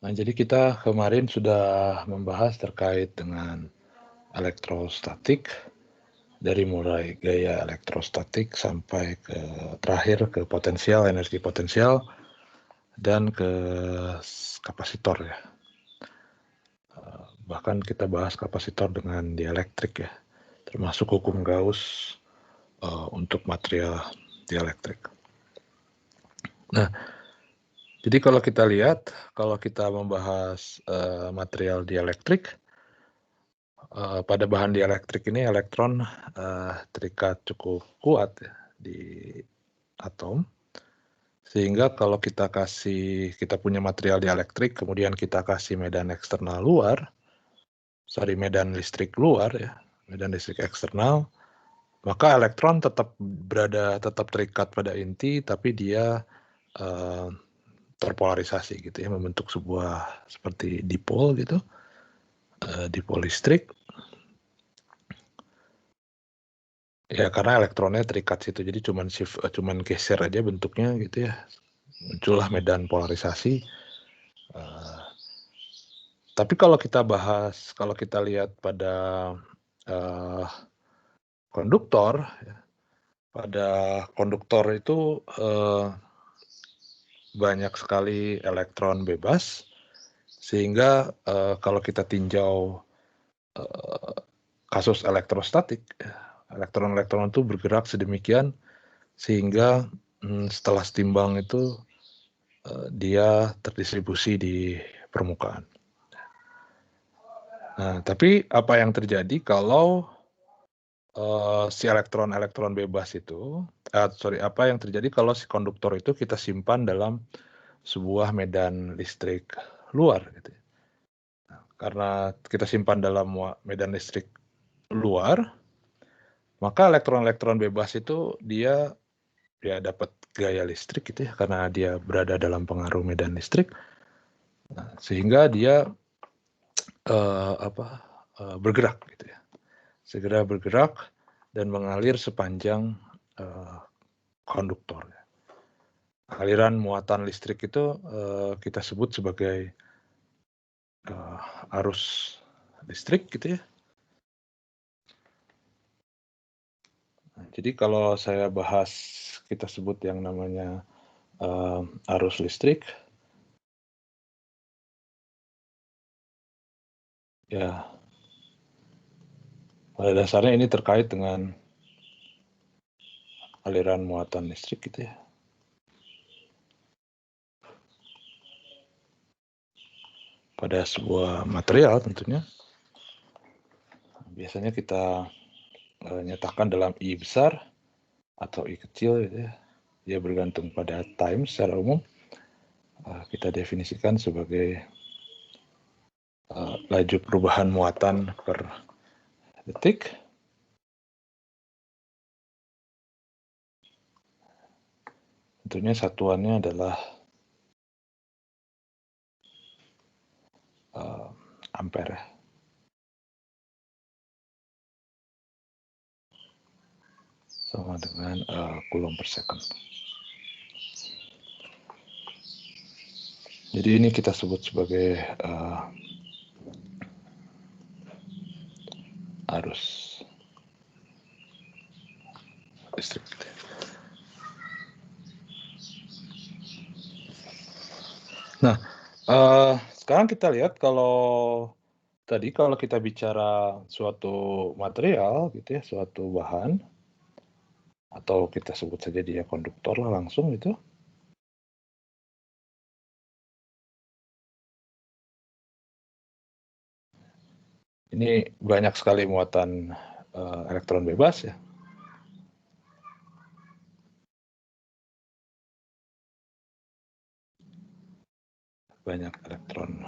Nah, jadi kita kemarin sudah membahas terkait dengan elektrostatik, dari mulai gaya elektrostatik sampai ke terakhir ke potensial, energi potensial, dan ke kapasitor ya. Bahkan kita bahas kapasitor dengan dielektrik ya, termasuk hukum Gauss untuk material dielektrik. Nah, jadi kalau kita lihat, kalau kita membahas material dielektrik, pada bahan dielektrik ini elektron terikat cukup kuat ya, di atom, sehingga kalau kita punya material dielektrik, kemudian kita kasih medan eksternal luar, medan listrik luar ya, medan listrik eksternal, maka elektron tetap terikat pada inti, tapi dia terpolarisasi gitu ya, membentuk sebuah seperti dipol gitu, dipol listrik. Ya karena elektronnya terikat situ, jadi cuman geser aja bentuknya gitu ya, muncullah medan polarisasi. Tapi kalau kita lihat pada konduktor, pada konduktor itu banyak sekali elektron bebas, sehingga kalau kita tinjau kasus elektrostatik, elektron-elektron itu bergerak sedemikian sehingga setelah setimbang itu dia terdistribusi di permukaan. Nah, tapi apa yang terjadi kalau si elektron-elektron bebas itu, apa yang terjadi kalau si konduktor itu kita simpan dalam sebuah medan listrik luar gitu ya. Nah, karena kita simpan dalam medan listrik luar, maka elektron-elektron bebas itu dia dapat gaya listrik gitu ya, karena dia berada dalam pengaruh medan listrik. Nah, sehingga dia bergerak gitu ya. Segera bergerak dan mengalir sepanjang konduktor. Aliran muatan listrik itu kita sebut sebagai arus listrik gitu ya. Nah, jadi kalau saya bahas, kita sebut yang namanya arus listrik, ya pada dasarnya ini terkait dengan aliran muatan listrik gitu ya. Pada sebuah material tentunya. Biasanya kita nyatakan dalam I besar atau I kecil gitu ya. Dia bergantung pada time secara umum. Kita definisikan sebagai laju perubahan muatan per detik. Tentunya satuannya adalah ampere. Sama dengan coulomb per second. Jadi ini kita sebut sebagai arus listrik. Nah, sekarang kita lihat kalau kita bicara suatu material gitu ya, suatu bahan, atau kita sebut saja dia konduktor lah langsung gitu. Ini banyak sekali muatan elektron bebas ya. Banyak elektron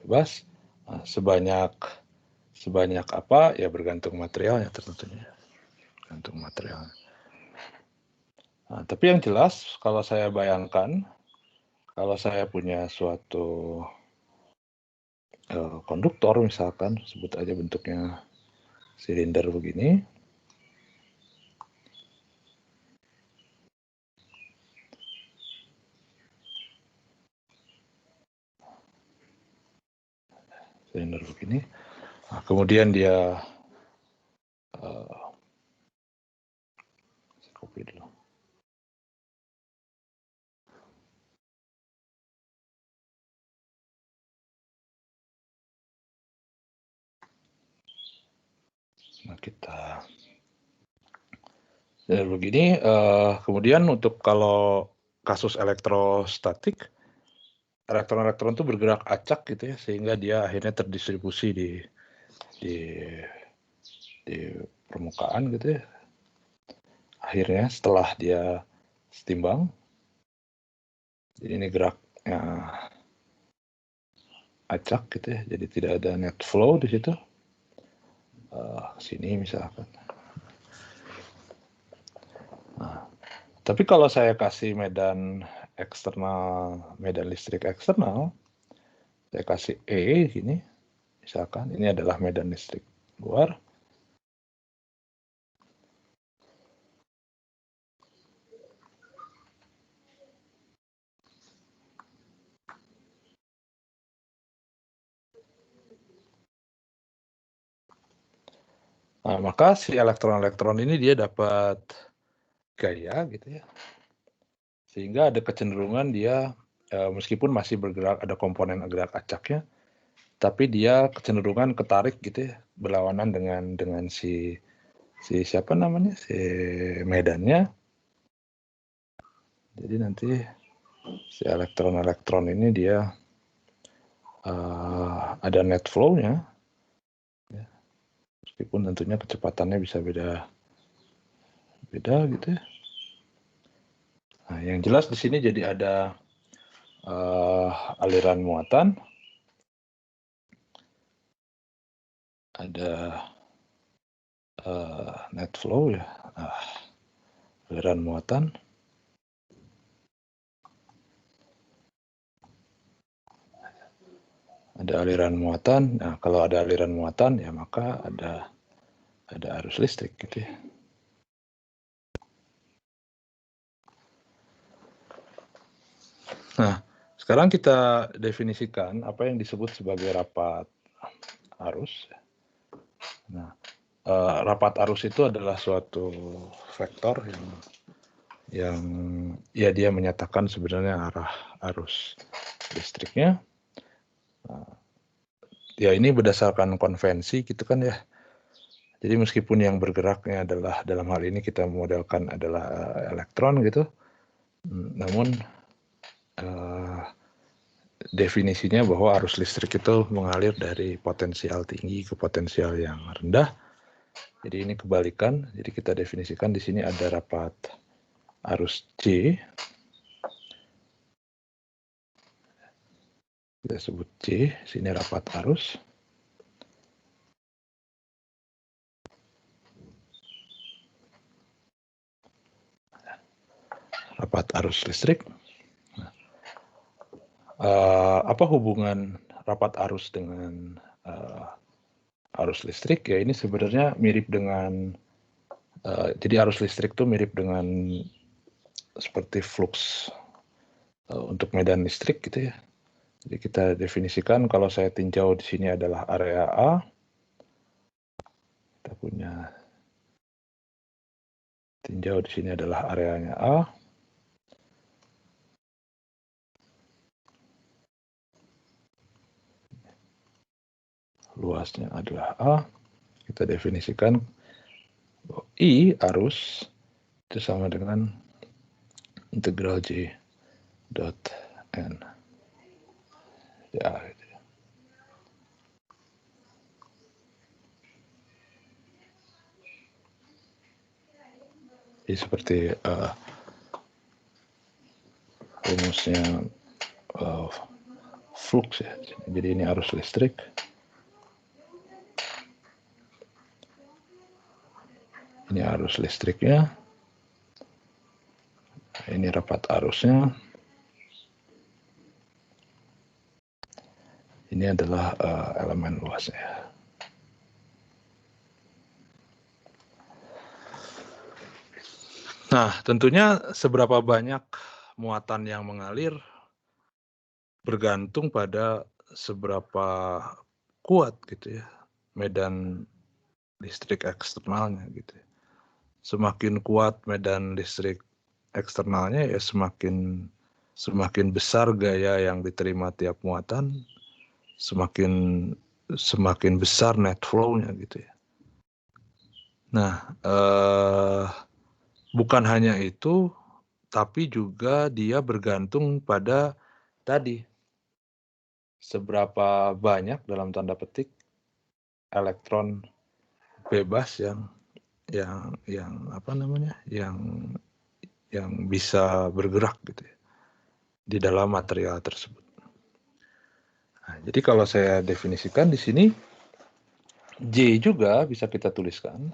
bebas. Nah, sebanyak apa ya bergantung materialnya tentunya. Bergantung materialnya. Nah, tapi yang jelas kalau saya bayangkan, kalau saya punya suatu konduktor misalkan, sebut aja bentuknya silinder begini. silinder begini. Nah, kemudian dia copy dulu. Nah, kita begini. Kemudian untuk kalau kasus elektrostatik, elektron-elektron itu bergerak acak gitu ya, sehingga dia akhirnya terdistribusi di permukaan gitu ya. Akhirnya setelah dia setimbang, jadi ini geraknya acak gitu ya, jadi tidak ada net flow di situ. Sini misalkan. Nah, tapi kalau saya kasih medan eksternal, medan listrik eksternal, saya kasih E gini, misalkan ini adalah medan listrik luar. Nah, maka si elektron-elektron ini dia dapat gaya gitu ya. Sehingga ada kecenderungan dia meskipun masih bergerak, ada komponen gerak acaknya, tapi dia kecenderungan ketarik gitu ya, berlawanan dengan si siapa namanya, si medannya. Jadi nanti si elektron-elektron ini dia ada net flow-nya, ya. Meskipun tentunya kecepatannya bisa beda gitu ya. Nah, yang jelas di sini jadi ada aliran muatan, ada net flow ya, aliran muatan, ada aliran muatan. Nah, kalau ada aliran muatan ya maka ada arus listrik gitu ya. Nah, sekarang kita definisikan apa yang disebut sebagai rapat arus. Nah, rapat arus itu adalah suatu vektor yang ya dia menyatakan sebenarnya arah arus listriknya. Nah, ya ini berdasarkan konvensi gitu kan ya. Jadi meskipun yang bergeraknya adalah dalam hal ini kita modelkan adalah elektron gitu, namun definisinya bahwa arus listrik itu mengalir dari potensial tinggi ke potensial yang rendah. Jadi ini kebalikan. Jadi kita definisikan di sini ada rapat arus C. Kita sebut C, sini rapat arus. Rapat arus listrik. Apa hubungan rapat arus dengan arus listrik? Ya ini sebenarnya mirip dengan, jadi arus listrik itu mirip dengan seperti flux untuk medan listrik gitu ya. Jadi kita definisikan kalau saya tinjau di sini adalah area A. Kita punya tinjau di sini adalah areanya A. Luasnya adalah A. Kita definisikan I arus itu sama dengan integral J dot N. Ya, gitu. Jadi seperti rumusnya flux ya. Jadi ini arus listrik. Ini arus listriknya. Ini rapat arusnya. Ini adalah elemen luasnya. Nah, tentunya seberapa banyak muatan yang mengalir bergantung pada seberapa kuat gitu ya, medan listrik eksternalnya gitu. Semakin kuat medan listrik eksternalnya ya semakin besar gaya yang diterima tiap muatan, semakin besar net flow-nya gitu ya. Nah, bukan hanya itu, tapi juga dia bergantung pada tadi seberapa banyak dalam tanda petik elektron bebas yang apa namanya, yang bisa bergerak gitu ya di dalam material tersebut. Nah, jadi kalau saya definisikan di sini, J juga bisa kita tuliskan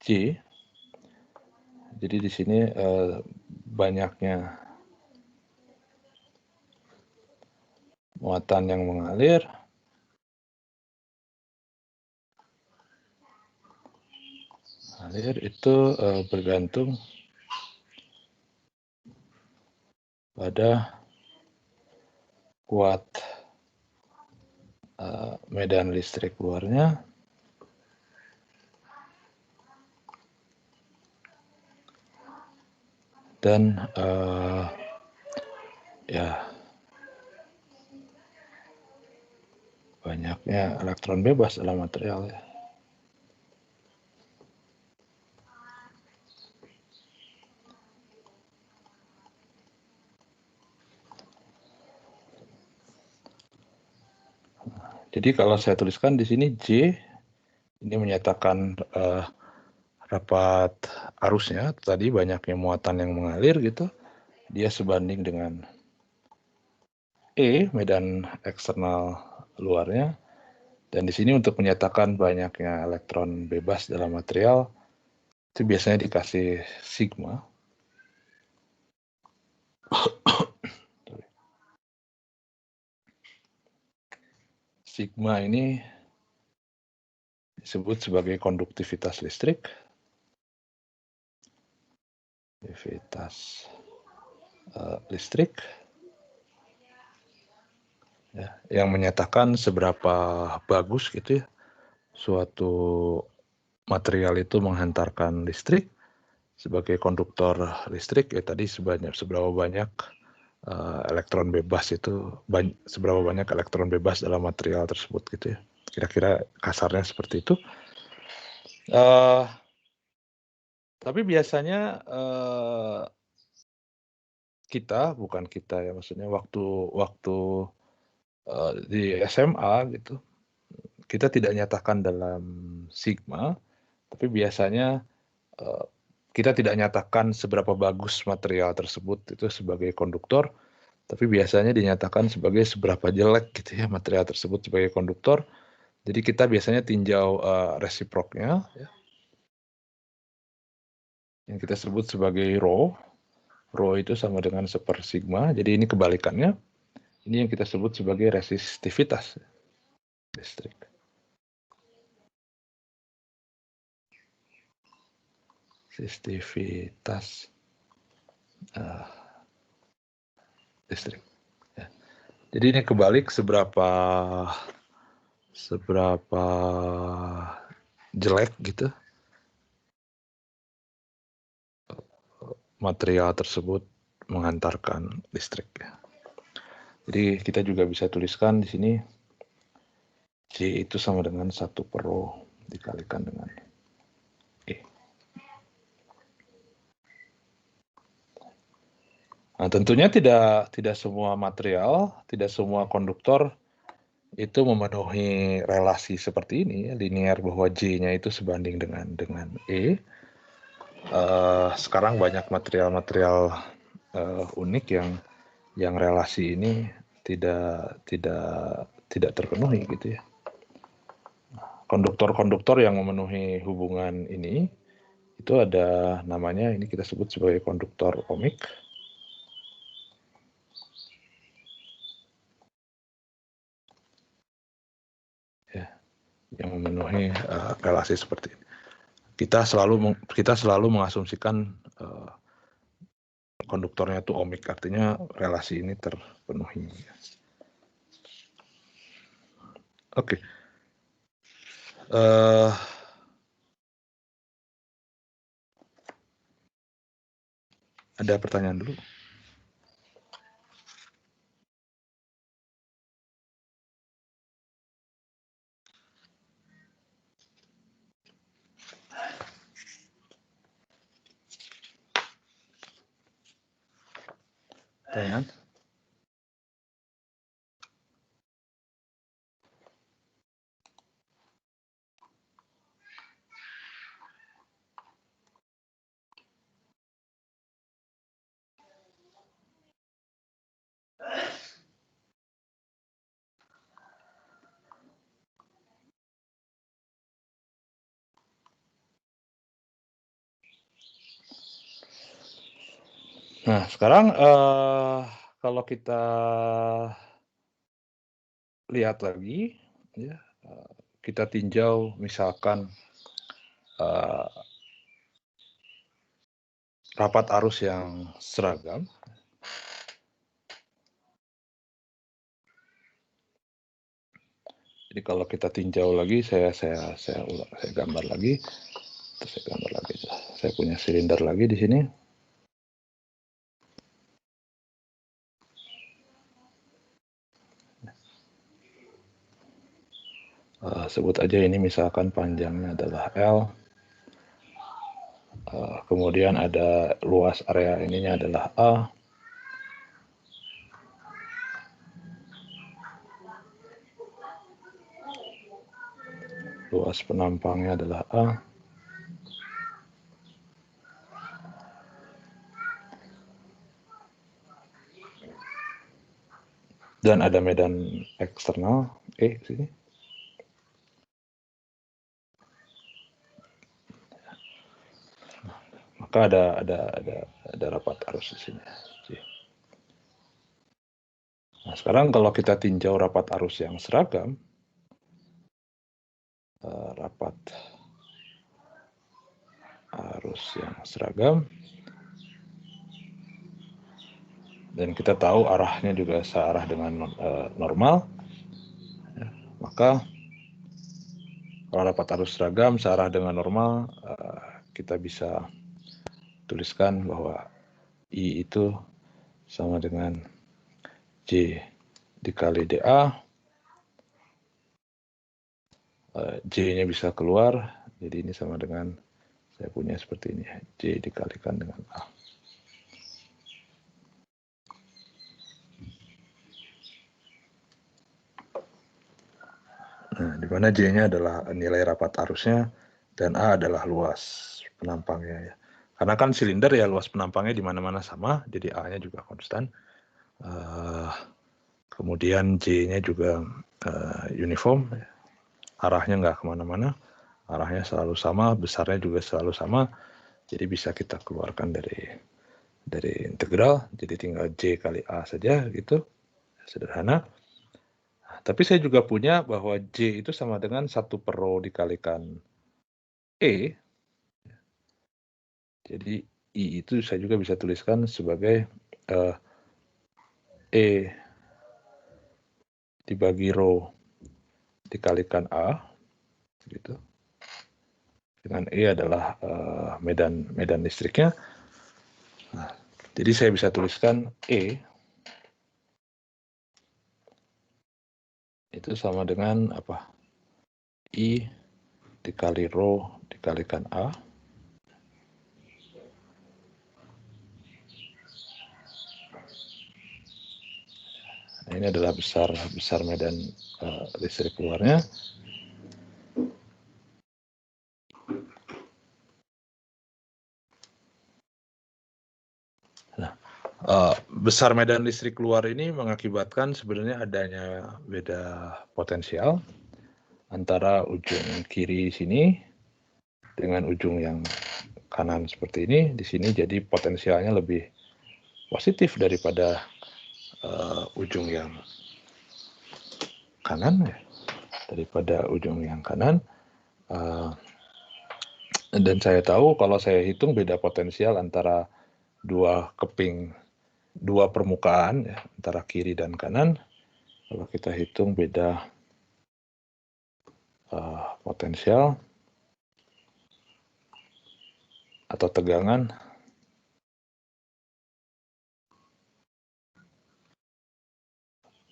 J. Jadi di sini banyaknya muatan yang mengalir itu bergantung pada kuat medan listrik luarnya dan ya banyaknya elektron bebas dalam material ya. Jadi kalau saya tuliskan di sini J ini menyatakan rapat arusnya, tadi banyaknya muatan yang mengalir gitu, dia sebanding dengan E, medan eksternal luarnya, dan di sini untuk menyatakan banyaknya elektron bebas dalam material, itu biasanya dikasih sigma. Sigma ini disebut sebagai konduktivitas listrik. Listrik ya, yang menyatakan seberapa bagus gitu ya suatu material itu menghantarkan listrik sebagai konduktor listrik ya tadi seberapa banyak elektron bebas itu seberapa banyak elektron bebas dalam material tersebut gitu ya, kira-kira kasarnya seperti itu. Tapi biasanya bukan kita ya, maksudnya waktu di SMA gitu kita tidak nyatakan dalam sigma, tapi biasanya kita tidak nyatakan seberapa bagus material tersebut itu sebagai konduktor, tapi biasanya dinyatakan sebagai seberapa jelek gitu ya material tersebut sebagai konduktor. Jadi kita biasanya tinjau resiproknya ya, yang kita sebut sebagai rho. Rho itu sama dengan 1/sigma, jadi ini kebalikannya. Ini yang kita sebut sebagai resistivitas listrik. Resistivitas listrik. Ya. Jadi ini kebalik seberapa jelek gitu material tersebut menghantarkan listrik. Jadi kita juga bisa tuliskan di sini J itu sama dengan 1/ρ dikalikan dengan E. Nah, tentunya tidak semua material, tidak semua konduktor itu memenuhi relasi seperti ini, linear bahwa J-nya itu sebanding dengan E. Sekarang banyak material-material unik yang relasi ini tidak terpenuhi gitu ya. Konduktor-konduktor yang memenuhi hubungan ini itu ada namanya, ini kita sebut sebagai konduktor ohmik. Ya, yang memenuhi relasi seperti ini. Kita selalu mengasumsikan konduktornya itu ohmik, artinya relasi ini terpenuhi. Oke. Ada pertanyaan dulu? Pertanyaan? Nah, sekarang kalau kita lihat lagi, ya, kita tinjau misalkan rapat arus yang seragam. Jadi kalau kita tinjau lagi, saya gambar lagi. Saya punya silinder lagi di sini. Sebut aja ini misalkan panjangnya adalah L. Kemudian ada luas area ininya adalah A. Luas penampangnya adalah A. Dan ada medan eksternal E sini. Maka ada rapat arus di sini. Nah, sekarang kalau kita tinjau rapat arus yang seragam, rapat arus yang seragam, dan kita tahu arahnya juga searah dengan normal, ya, maka kalau rapat arus seragam searah dengan normal, kita bisa tuliskan bahwa I itu sama dengan J dikali dA, J-nya bisa keluar, jadi ini sama dengan, saya punya seperti ini, J dikalikan dengan A. Nah, di mana J-nya adalah nilai rapat arusnya, dan A adalah luas penampangnya. Ya. Karena kan silinder ya luas penampangnya di mana-mana sama, jadi A-nya juga konstan. Kemudian J-nya juga uniform, arahnya nggak kemana-mana, arahnya selalu sama, besarnya juga selalu sama, jadi bisa kita keluarkan dari integral, jadi tinggal J kali A saja gitu, sederhana. Tapi saya juga punya bahwa J itu sama dengan 1 per rho dikalikan E. Jadi I itu saya juga bisa tuliskan sebagai E dibagi rho dikalikan A, gitu. Dengan E adalah medan listriknya. Nah, jadi saya bisa tuliskan E itu sama dengan apa? I dikali rho dikalikan A. Nah, ini adalah besar medan listrik keluarnya. Nah, besar medan listrik keluar ini mengakibatkan sebenarnya adanya beda potensial antara ujung kiri sini dengan ujung yang kanan seperti ini. Di sini jadi potensialnya lebih positif daripada ujung yang kanan, ya. Daripada ujung yang kanan. Dan saya tahu kalau saya hitung beda potensial antara dua keping, dua permukaan ya, antara kiri dan kanan. Kalau kita hitung beda potensial atau tegangan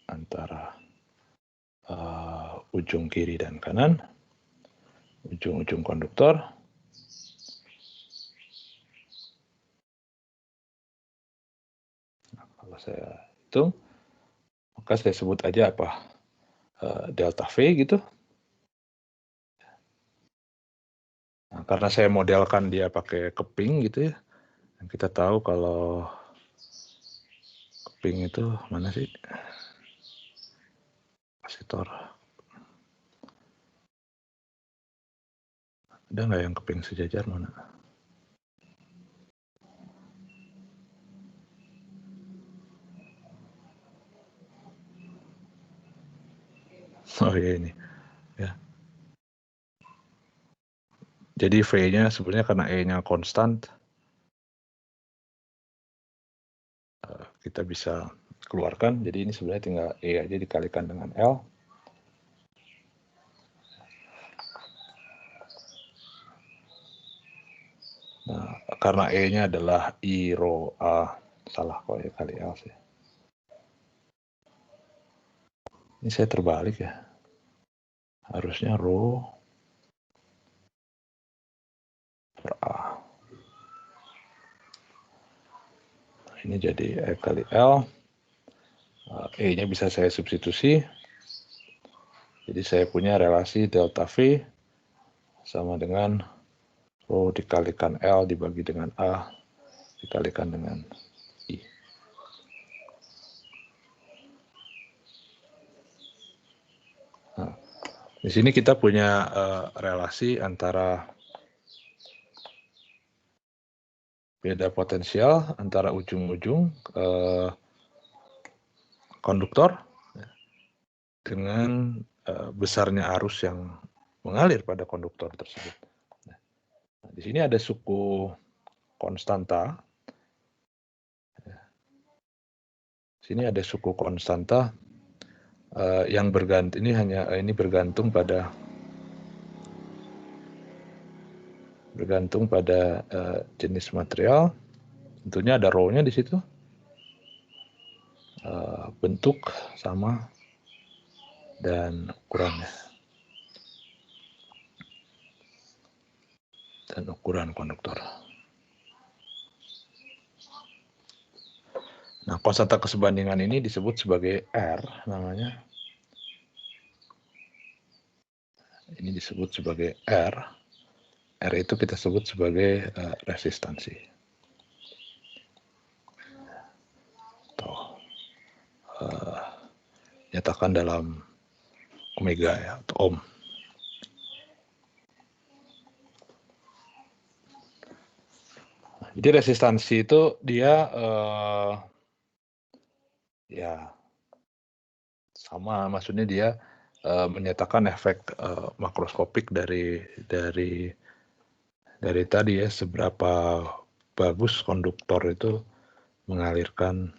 antara ujung kiri dan kanan, ujung-ujung konduktor. Nah, kalau saya hitung, maka saya sebut aja apa? Delta V gitu. Nah, karena saya modelkan dia pakai keping gitu ya. Dan kita tahu kalau keping itu mana sih? Kapasitor. Ada nggak yang keping sejajar mana? Oh iya ini. Ya. Jadi V-nya sebenarnya karena E-nya konstan, kita bisa keluarkan. Jadi ini sebenarnya tinggal E aja dikalikan dengan L. Nah, karena E-nya adalah I rho A, salah kok ya kali L sih. Ini saya terbalik ya. Harusnya rho per A. Nah, ini jadi E kali L. E-nya bisa saya substitusi. Jadi saya punya relasi delta V sama dengan rho dikalikan L dibagi dengan A dikalikan dengan I. Nah, di sini kita punya relasi antara beda potensial antara ujung-ujung konduktor dengan besarnya arus yang mengalir pada konduktor tersebut. Nah, di sini ada suku konstanta. Di sini ada suku konstanta yang bergantung, ini bergantung pada jenis material. Tentunya ada rho-nya di situ. Bentuk sama dan ukurannya. Dan ukuran konduktor. Nah, konstanta kesebandingan ini disebut sebagai R namanya. Ini disebut sebagai R. R itu kita sebut sebagai resistansi. Atau nyatakan dalam omega ya, atau ohm. Jadi resistansi itu dia ya sama, maksudnya dia menyatakan efek makroskopik dari tadi ya, seberapa bagus konduktor itu mengalirkan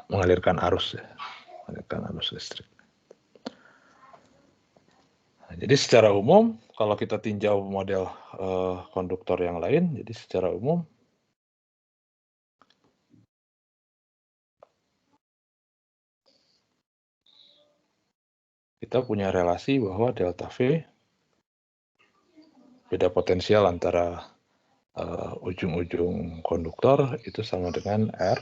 mengalirkan arus ya, mengalirkan arus listrik. Nah, jadi secara umum kalau kita tinjau model konduktor yang lain, jadi secara umum kita punya relasi bahwa delta V beda potensial antara ujung-ujung konduktor itu sama dengan R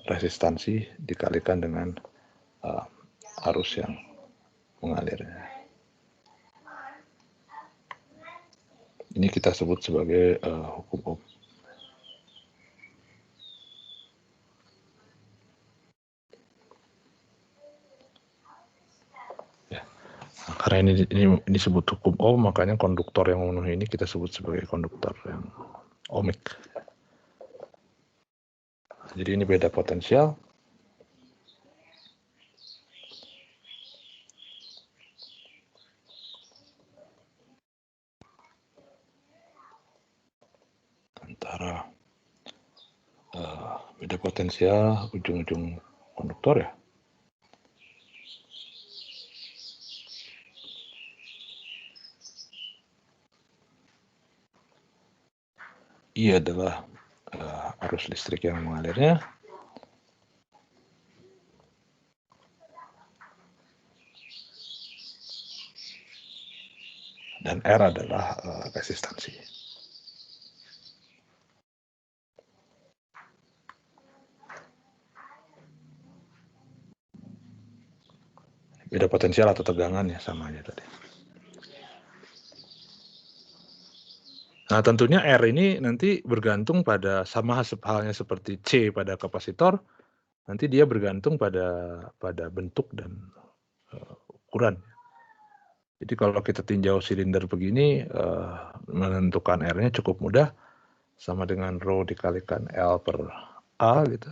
resistansi dikalikan dengan arus yang mengalirnya. Ini kita sebut sebagai hukum Ohm. Ya. Nah, karena ini disebut hukum Ohm, makanya konduktor yang memenuhi ini kita sebut sebagai konduktor yang ohmik. Jadi ini beda potensial. bicara beda potensial ujung-ujung konduktor ya. I adalah arus listrik yang mengalirnya. Dan R adalah resistansi. Beda potensial atau tegangan ya, sama aja tadi. Nah, tentunya R ini nanti bergantung pada, sama halnya seperti C pada kapasitor, nanti dia bergantung pada bentuk dan ukuran. Jadi kalau kita tinjau silinder begini, menentukan R-nya cukup mudah, sama dengan rho dikalikan L per A gitu.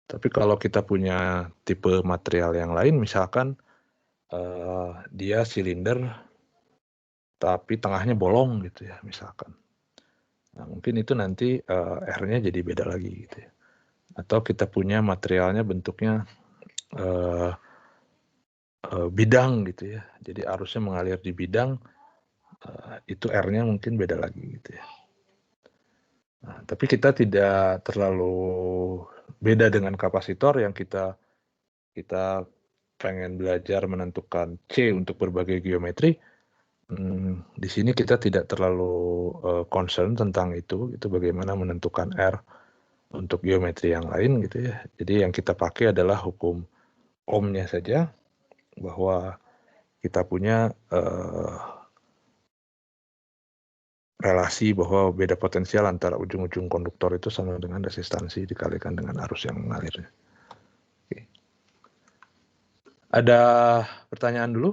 Tapi kalau kita punya tipe material yang lain, misalkan dia silinder tapi tengahnya bolong gitu ya, misalkan. Nah, mungkin itu nanti R-nya jadi beda lagi gitu ya. Atau kita punya materialnya bentuknya bidang gitu ya. Jadi arusnya mengalir di bidang, itu R-nya mungkin beda lagi gitu ya. Nah, tapi kita tidak terlalu beda dengan kapasitor yang kita pengen belajar menentukan C untuk berbagai geometri. Di sini kita tidak terlalu concern tentang itu bagaimana menentukan R untuk geometri yang lain gitu ya. Jadi yang kita pakai adalah hukum Ohm-nya saja, bahwa kita punya relasi bahwa beda potensial antara ujung-ujung konduktor itu sama dengan resistansi dikalikan dengan arus yang mengalirnya. Oke. Ada pertanyaan dulu?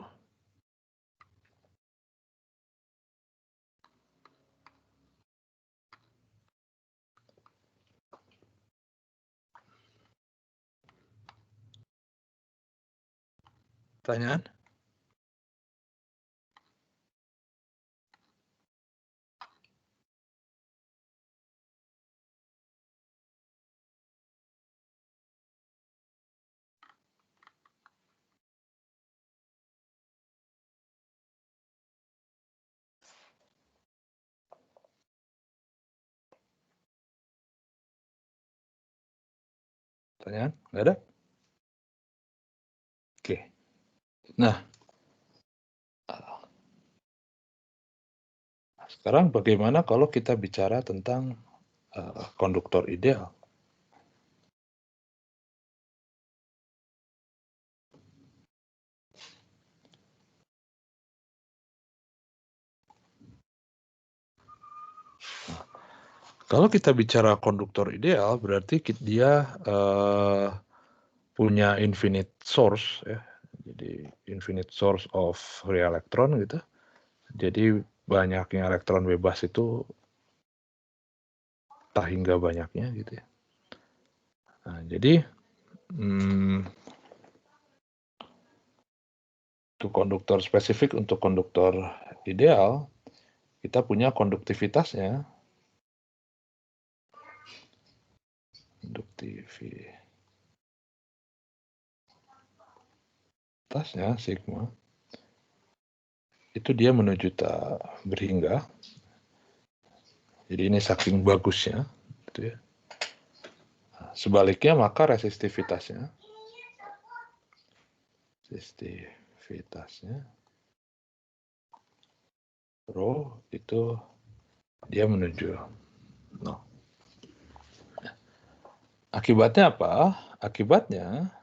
Pertanyaan? Pertanyaan? Nggak ada? Oke. Nah, sekarang bagaimana kalau kita bicara tentang konduktor ideal? Kalau kita bicara konduktor ideal, berarti dia punya infinite source ya. Jadi infinite source of free electron gitu. Jadi banyaknya elektron bebas itu tak hingga banyaknya gitu ya. Nah, jadi untuk konduktor spesifik, untuk konduktor ideal, kita punya konduktivitasnya. Konduktivitasnya sigma. Itu dia menuju tak berhingga. Jadi ini saking bagusnya gitu ya. Sebaliknya maka resistivitasnya rho itu dia menuju 0. Akibatnya apa? Akibatnya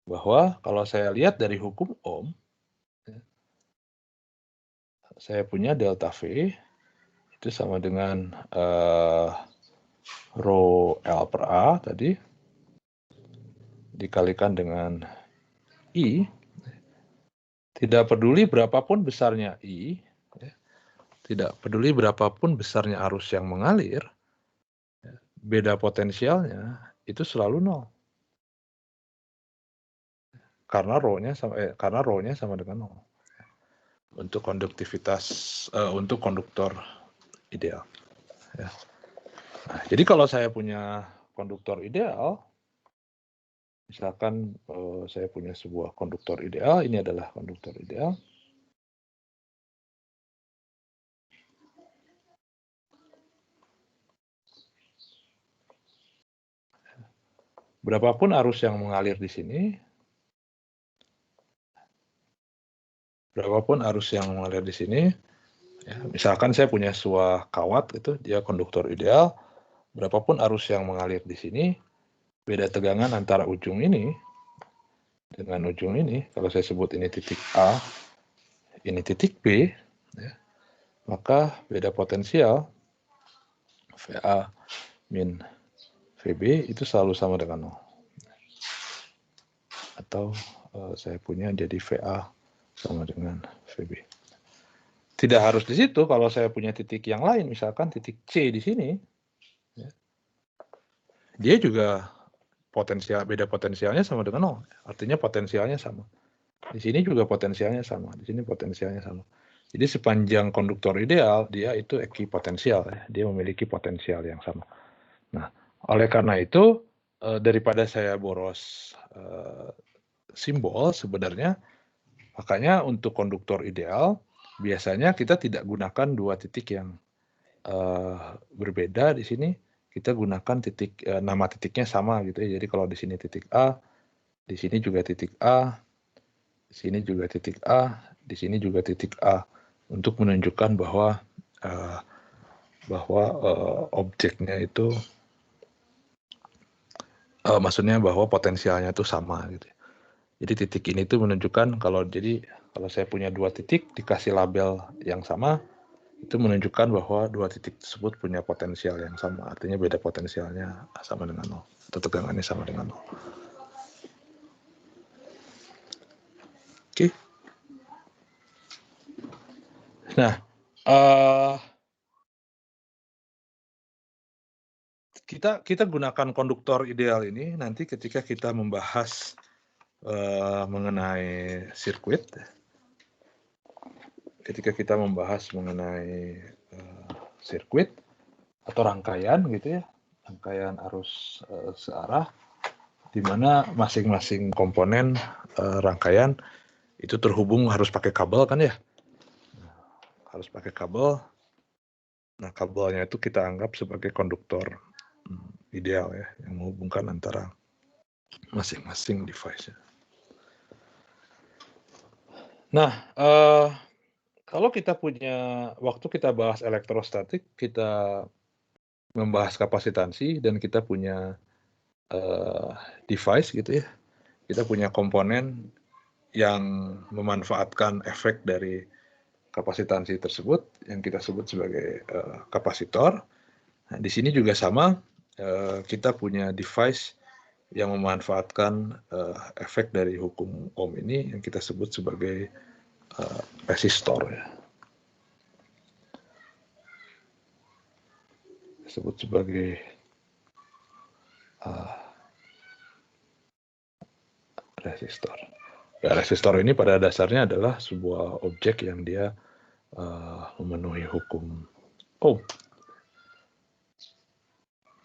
bahwa kalau saya lihat dari hukum Ohm, saya punya delta V itu sama dengan rho L per A tadi dikalikan dengan I. Tidak peduli berapapun besarnya I, tidak peduli berapapun besarnya arus yang mengalir, beda potensialnya itu selalu 0. Karena rho-nya sama dengan 0. Untuk konduktivitas, untuk konduktor ideal. Ya. Nah, jadi kalau saya punya konduktor ideal, misalkan saya punya sebuah konduktor ideal, ini adalah konduktor ideal. Berapapun arus yang mengalir di sini, ya, misalkan saya punya sebuah kawat gitu, dia konduktor ideal, berapapun arus yang mengalir di sini, beda tegangan antara ujung ini dengan ujung ini, kalau saya sebut ini titik A, ini titik B, ya, maka beda potensial VA min VB itu selalu sama dengan 0. Atau saya punya jadi VA sama dengan VB. Tidak harus di situ, kalau saya punya titik yang lain, misalkan titik C di sini, ya, dia juga beda potensialnya sama dengan 0. Artinya potensialnya sama. Di sini juga potensialnya sama, di sini potensialnya sama. Jadi sepanjang konduktor ideal, dia itu ekipotensial, ya. Dia memiliki potensial yang sama. Nah, oleh karena itu, daripada saya boros simbol sebenarnya, makanya untuk konduktor ideal, biasanya kita tidak gunakan dua titik yang berbeda di sini. Kita gunakan titik, nama titiknya sama gitu ya. Jadi kalau di sini titik A, di sini juga titik A, di sini juga titik A, di sini juga titik A, untuk menunjukkan bahwa objeknya itu, maksudnya bahwa potensialnya itu sama gitu. Jadi titik ini tuh menunjukkan kalau saya punya dua titik dikasih label yang sama, itu menunjukkan bahwa dua titik tersebut punya potensial yang sama. Artinya beda potensialnya sama dengan 0, atau tegangannya sama dengan 0. Oke. Nah, kita gunakan konduktor ideal ini nanti ketika kita membahas mengenai sirkuit. Ketika kita membahas mengenai sirkuit atau rangkaian gitu ya, rangkaian arus searah, di mana masing-masing komponen rangkaian itu terhubung harus pakai kabel kan ya, harus pakai kabel. Nah, kabelnya itu kita anggap sebagai konduktor ideal ya, yang menghubungkan antara masing-masing device. Nah, kalau kita punya, waktu kita bahas elektrostatik, kita membahas kapasitansi dan kita punya device gitu ya, kita punya komponen yang memanfaatkan efek dari kapasitansi tersebut yang kita sebut sebagai kapasitor. Nah, di sini juga sama, kita punya device yang memanfaatkan efek dari hukum Ohm ini yang kita sebut sebagai resistor ya. Disebut sebagai resistor. Ya, resistor ini pada dasarnya adalah sebuah objek yang dia memenuhi hukum Ohm.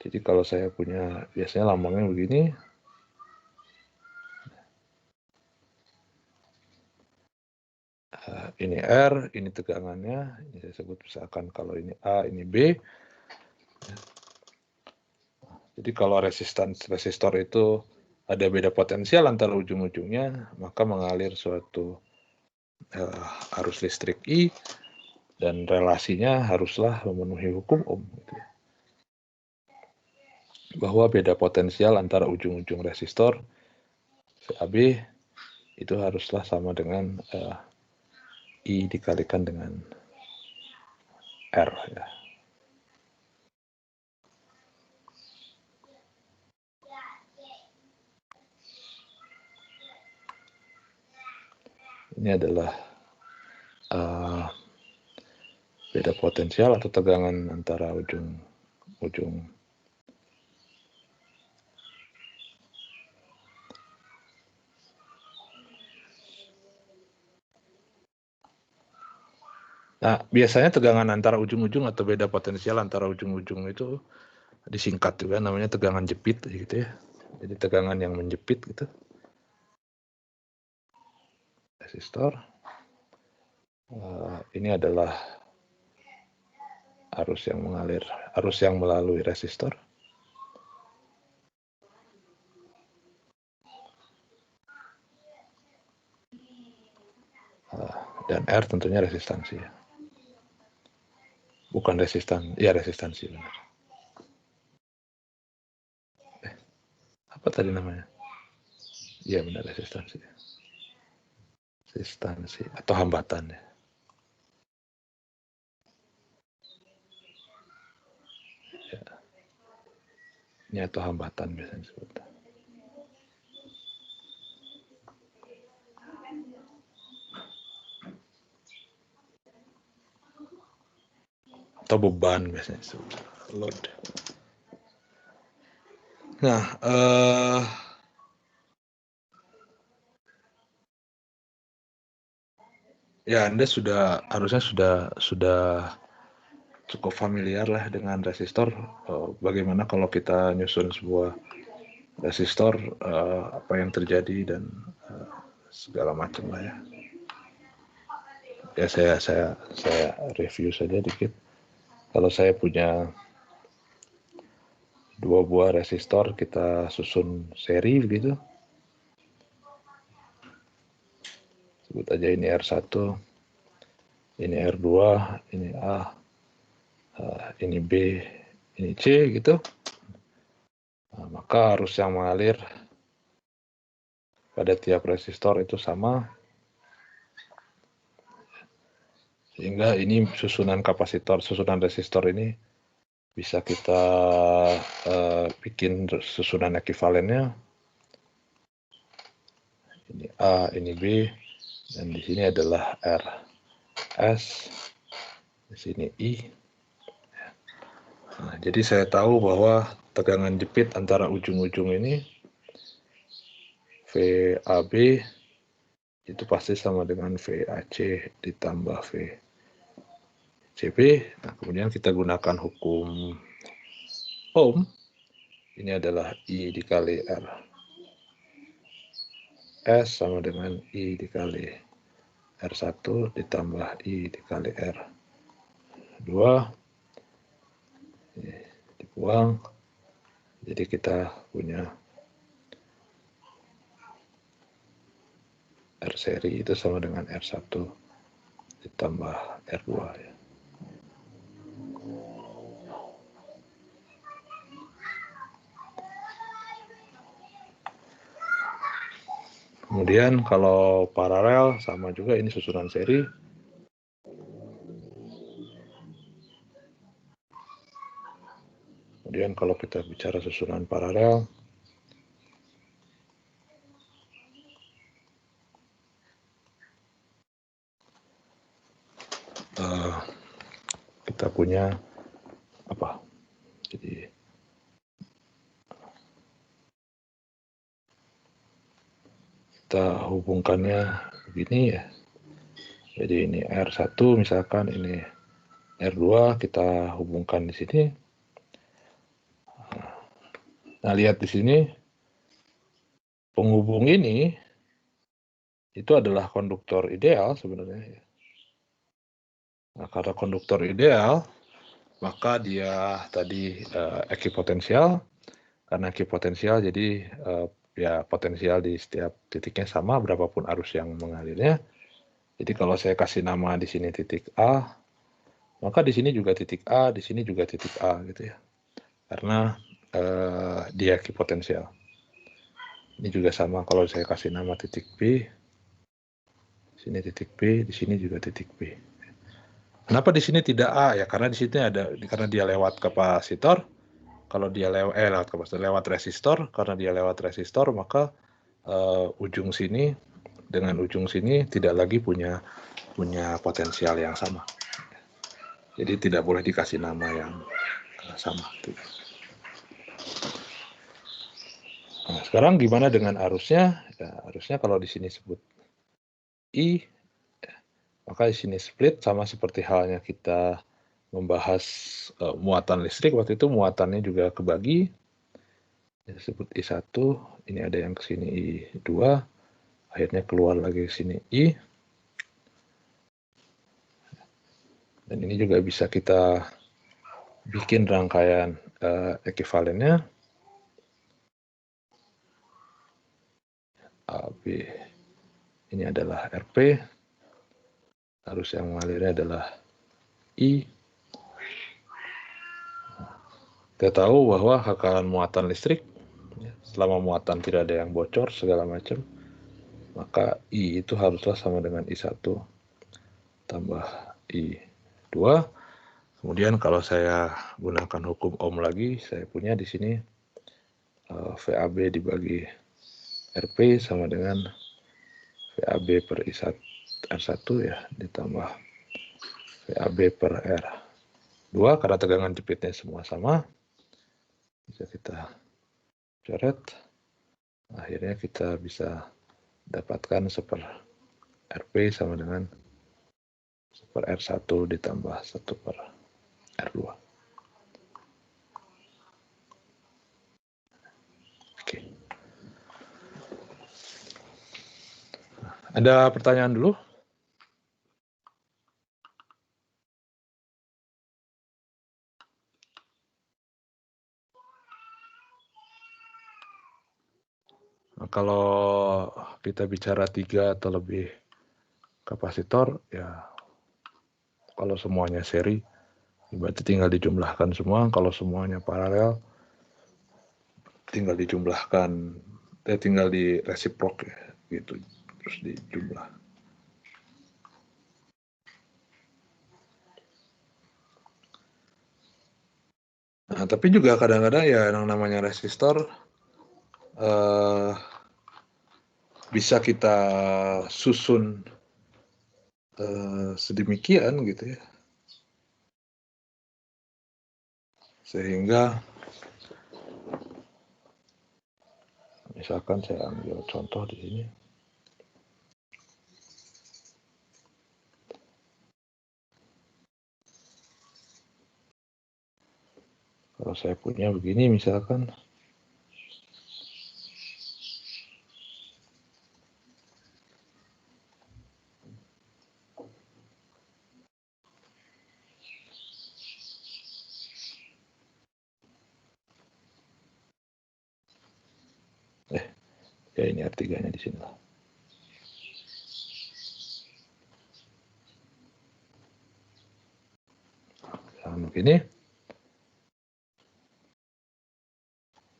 Jadi kalau saya punya, biasanya lambangnya begini. Ini R, ini tegangannya, ini saya sebut misalkan kalau ini A, ini B. Jadi kalau resistor itu ada beda potensial antara ujung-ujungnya, maka mengalir suatu arus listrik I, dan relasinya haruslah memenuhi hukum Ohm. Gitu. Bahwa beda potensial antara ujung-ujung resistor VAB itu haruslah sama dengan I dikalikan dengan R ya. Ini adalah beda potensial atau tegangan antara ujung. Nah, biasanya tegangan antara ujung-ujung atau beda potensial antara ujung-ujung itu disingkat juga namanya tegangan jepit gitu ya. Jadi tegangan yang menjepit gitu. Resistor. Ini adalah arus yang mengalir, arus yang melalui resistor. Dan R tentunya resistansi. Bukan resistan, ya resistansi benar. Apa tadi namanya? Iya benar resistansi. Resistansi atau hambatan ya. Ini atau hambatan biasanya disebut. Atau beban biasanya disebut. Load. Nah, ya Anda harusnya sudah cukup familiar lah dengan resistor. Bagaimana kalau kita nyusun sebuah resistor, apa yang terjadi dan segala macam lah ya. Ya saya review saja dikit. Kalau saya punya 2 buah resistor, kita susun seri begitu. Sebut aja ini R1, ini R2, ini A, ini B, ini C gitu. Nah, maka arus yang mengalir pada tiap resistor itu sama. Sehingga ini susunan resistor ini bisa kita bikin susunan ekivalennya. Ini A, ini B, dan di sini adalah R, S, di sini I. Nah, jadi saya tahu bahwa tegangan jepit antara ujung-ujung ini VAB itu pasti sama dengan VAC ditambah VCB. Nah, kemudian kita gunakan hukum Ohm. Ini adalah I dikali R. S sama dengan I dikali R1 ditambah I dikali R2. Ini dibuang. Jadi kita punya R seri itu sama dengan R1 ditambah R2 ya. Kemudian kalau paralel sama juga, ini susunan seri. Kemudian kalau kita bicara susunan paralel, kita punya apa? Jadi kita hubungkannya begini ya. Jadi ini R1 misalkan, ini R2, kita hubungkan di sini. Nah, lihat di sini, penghubung ini itu adalah konduktor ideal sebenarnya. Nah, karena konduktor ideal, maka dia tadi ekipotensial. Karena ekipotensial, jadi ya potensial di setiap titiknya sama, berapapun arus yang mengalirnya. Jadi kalau saya kasih nama di sini titik A, maka di sini juga titik A, di sini juga titik A gitu ya. Karena dia ekipotensial. Ini juga sama kalau saya kasih nama titik B, di sini titik B, di sini juga titik B. Kenapa di sini tidak A ya? Karena di sini karena dia lewat kapasitor. Kalau dia lewat resistor, karena dia lewat resistor, maka ujung sini dengan ujung sini tidak lagi punya potensial yang sama. Jadi tidak boleh dikasih nama yang sama. Nah, sekarang gimana dengan arusnya? Ya, arusnya kalau di sini sebut I, maka di sini split, sama seperti halnya kita membahas muatan listrik, waktu itu muatannya juga kebagi, disebut I1, ini ada yang ke sini I2, akhirnya keluar lagi ke sini I, dan ini juga bisa kita bikin rangkaian ekivalennya. AB ini adalah RP, arus yang mengalirnya adalah I. Kita tahu bahwa hakalan muatan listrik, selama muatan tidak ada yang bocor segala macam, maka I itu haruslah sama dengan I1 tambah I2. Kemudian kalau saya gunakan hukum Ohm lagi, saya punya di sini VAB dibagi RP sama dengan VAB per R1 ya, ditambah VAB per R2, karena tegangan jepitnya semua sama, bisa kita coret, akhirnya kita bisa dapatkan 1 per RP sama dengan 1 per R1 ditambah 1 per R2. Oke. Ada pertanyaan dulu? Nah, kalau kita bicara 3 atau lebih kapasitor, ya kalau semuanya seri, berarti tinggal dijumlahkan semua. Kalau semuanya paralel, tinggal dijumlahkan, tinggal di resiprok ya, gitu, terus dijumlah. Nah, tapi juga kadang-kadang ya yang namanya resistor bisa kita susun sedemikian gitu ya, sehingga misalkan saya ambil contoh di sini. Kalau saya punya begini misalkan, ya ini R3-nya di sini lah. Nah, begini.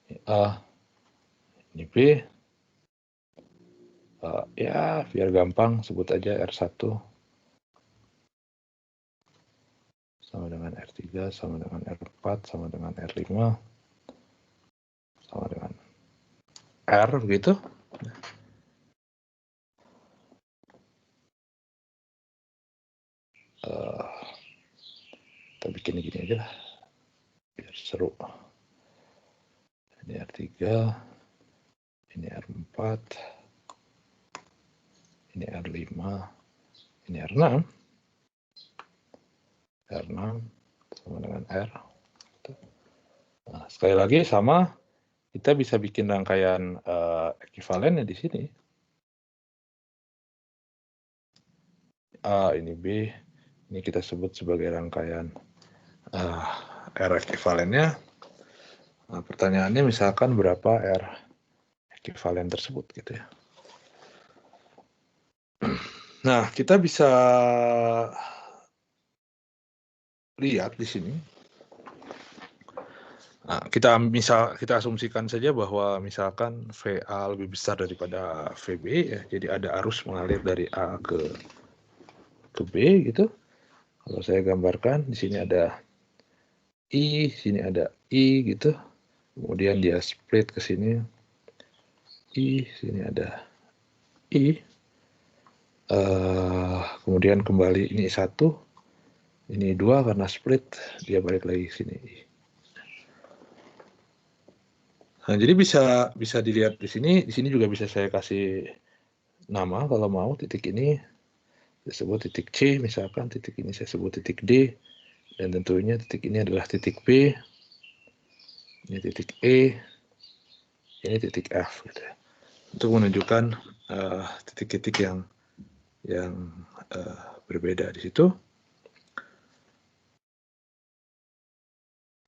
Ini A, ini B. Ya, biar gampang sebut aja R1 sama dengan R3, sama dengan R4, sama dengan R5, sama dengan R, begitu. Kita bikin gini aja lah, biar seru. Ini R3, ini R4, ini R5, ini R6, R6 sama dengan R. Nah, sekali lagi sama, kita bisa bikin rangkaian ekivalennya di sini. A, ini B, ini kita sebut sebagai rangkaian R ekivalennya. Nah, pertanyaannya misalkan berapa R ekivalen tersebut gitu ya. Nah, kita bisa lihat di sini. Nah, kita asumsikan saja bahwa misalkan VA lebih besar daripada VB ya. Jadi ada arus mengalir dari A ke B gitu. Kalau saya gambarkan di sini ada I, sini ada I gitu. Kemudian dia split ke sini. I, sini ada I. Kemudian kembali ini I1. Ini 2 karena split, dia balik lagi ke sini. Nah, jadi bisa dilihat di sini. Di sini juga bisa saya kasih nama kalau mau. Titik ini saya sebut titik C, misalkan titik ini saya sebut titik D, Dan tentunya titik ini adalah titik P, ini titik E, ini titik F, gitu ya. Untuk menunjukkan titik-titik yang berbeda di situ.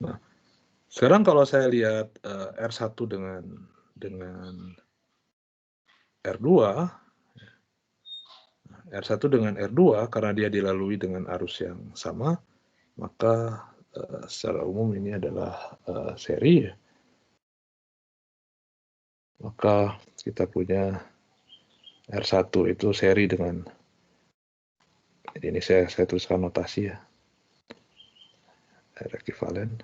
Nah, sekarang kalau saya lihat R1 dengan R2, R1 dengan R2 karena dia dilalui dengan arus yang sama, maka secara umum ini adalah seri. Maka kita punya R1 itu seri dengan, ini saya tuliskan notasi ya, R ekivalen.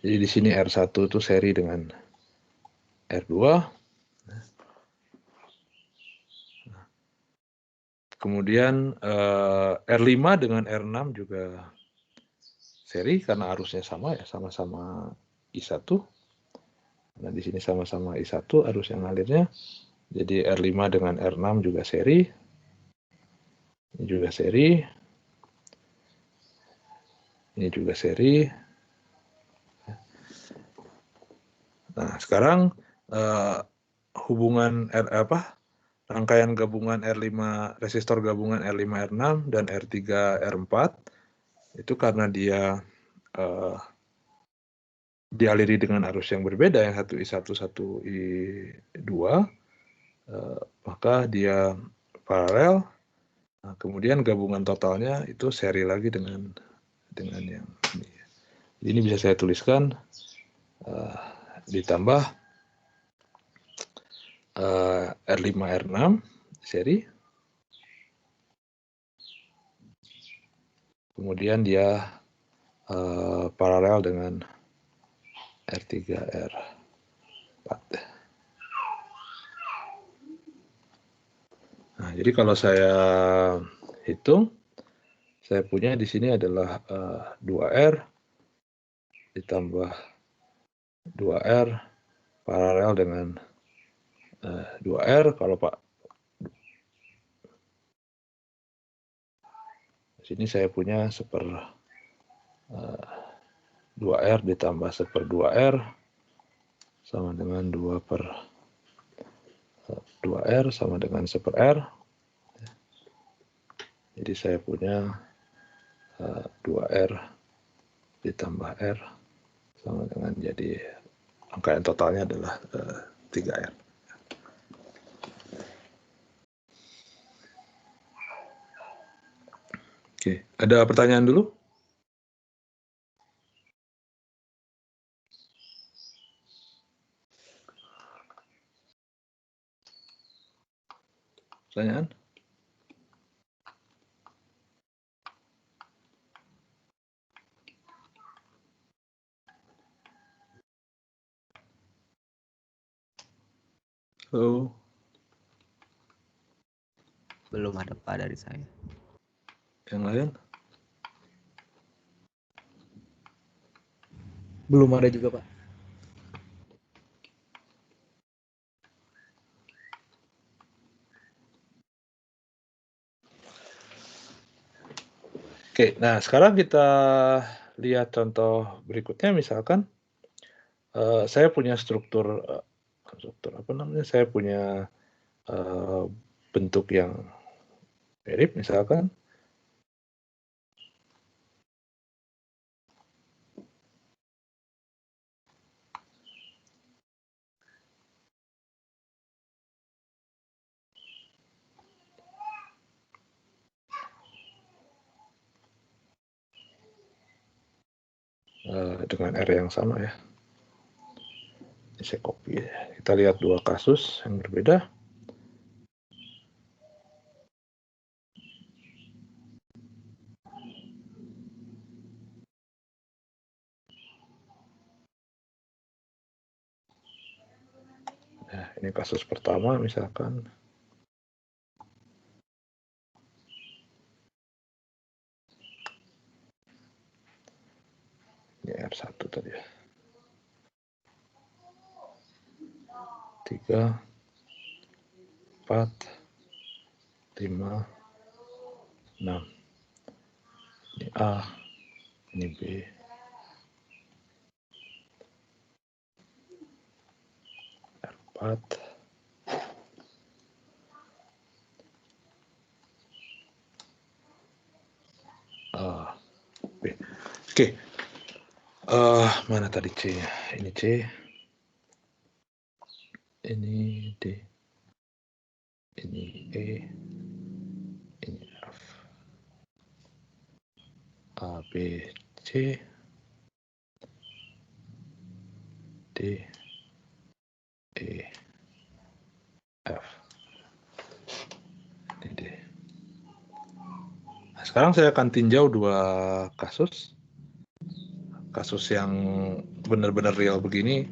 Jadi di sini R1 itu seri dengan R2. Kemudian R5 dengan R6 juga seri karena arusnya sama ya, sama-sama I1. Nah, di sini sama-sama I1 arus yang ngalirnya. Jadi R5 dengan R6 juga seri. Ini juga seri. Ini juga seri. Nah, sekarang hubungan rangkaian gabungan R5, resistor gabungan R5, R6 dan R3, R4 itu karena dia dialiri dengan arus yang berbeda, yang satu I1, satu I2, maka dia paralel. Nah, kemudian gabungan totalnya itu seri lagi dengan yang ini. Ini bisa saya tuliskan ditambah R5, R6 seri. Kemudian dia paralel dengan R3, R4. Nah, jadi kalau saya hitung, saya punya di sini adalah 2R ditambah 2R paralel dengan 2R. Kalau Pak, di sini saya punya 2R ditambah 1/2R sama dengan 2/2R sama dengan 1/R. Jadi saya punya 2R ditambah R sama dengan, jadi angka yang totalnya adalah 3R. Oke, ada pertanyaan dulu? Pertanyaan? Halo? Belum ada Pak dari saya. Yang lain? Belum ada juga Pak. Oke, nah sekarang kita lihat contoh berikutnya. Misalkan saya punya struktur apa namanya? Saya punya bentuk yang mirip, misalkan dengan R yang sama ya. Ini saya copy ya. Kita lihat dua kasus yang berbeda. Nah, ini kasus pertama misalkan. Ini R1 tadi ya. 3, 4, 5, 6. Ini A, ini B. R4. A, B. Oke. Mana tadi C-nya? Ini C. Ini D. Ini E. Ini F. A, B, C. D. E. F. Ini D. Nah, sekarang saya akan tinjau dua kasus. Kasus yang benar-benar real begini,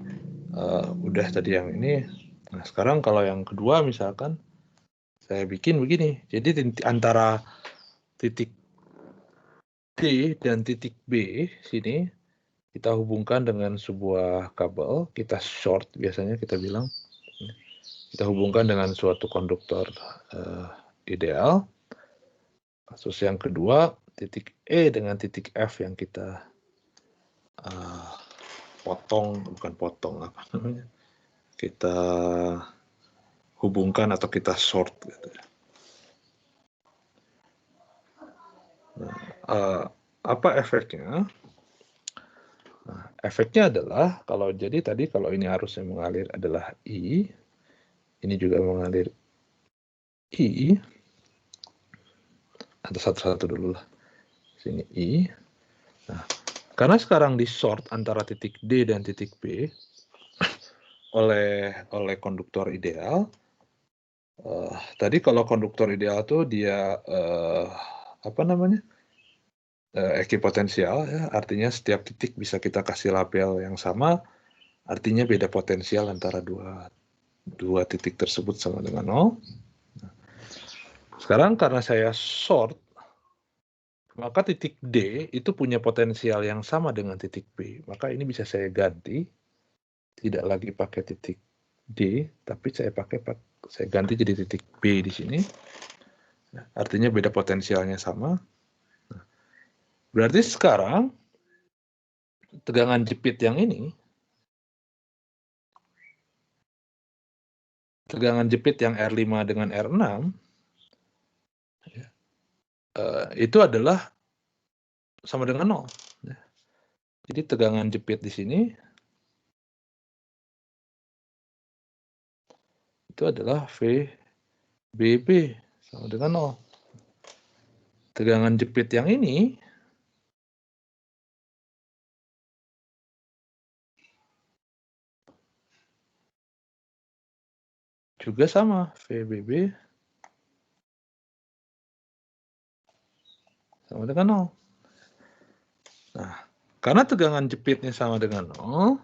udah tadi yang ini. Nah, sekarang kalau yang kedua misalkan, saya bikin begini. Jadi antara titik D dan titik B sini, kita hubungkan dengan sebuah kabel, kita short biasanya kita bilang. Kita hubungkan dengan suatu konduktor ideal. Kasus yang kedua, titik E dengan titik F yang kita bukan potong, apa namanya, kita hubungkan atau kita short gitu. Nah, apa efeknya? Nah, efeknya adalah kalau ini arusnya mengalir adalah I, ini juga mengalir I, atau satu-satu dulu lah. Sini I. Nah, karena sekarang di short antara titik D dan titik B oleh konduktor ideal. Tadi kalau konduktor ideal tuh dia apa namanya, ekipotensial ya, artinya setiap titik bisa kita kasih label yang sama, artinya beda potensial antara dua titik tersebut sama dengan 0. Sekarang karena saya short, maka titik D itu punya potensial yang sama dengan titik B, maka ini bisa saya ganti, tidak lagi pakai titik D, tapi saya ganti jadi titik B di sini. Artinya beda potensialnya sama. Berarti sekarang tegangan jepit yang ini, tegangan jepit yang R5 dengan R6, itu adalah sama dengan 0. Jadi tegangan jepit di sini itu adalah VBB sama dengan 0. Tegangan jepit yang ini juga sama, VBB sama dengan 0. Nah, karena tegangan jepitnya sama dengan 0,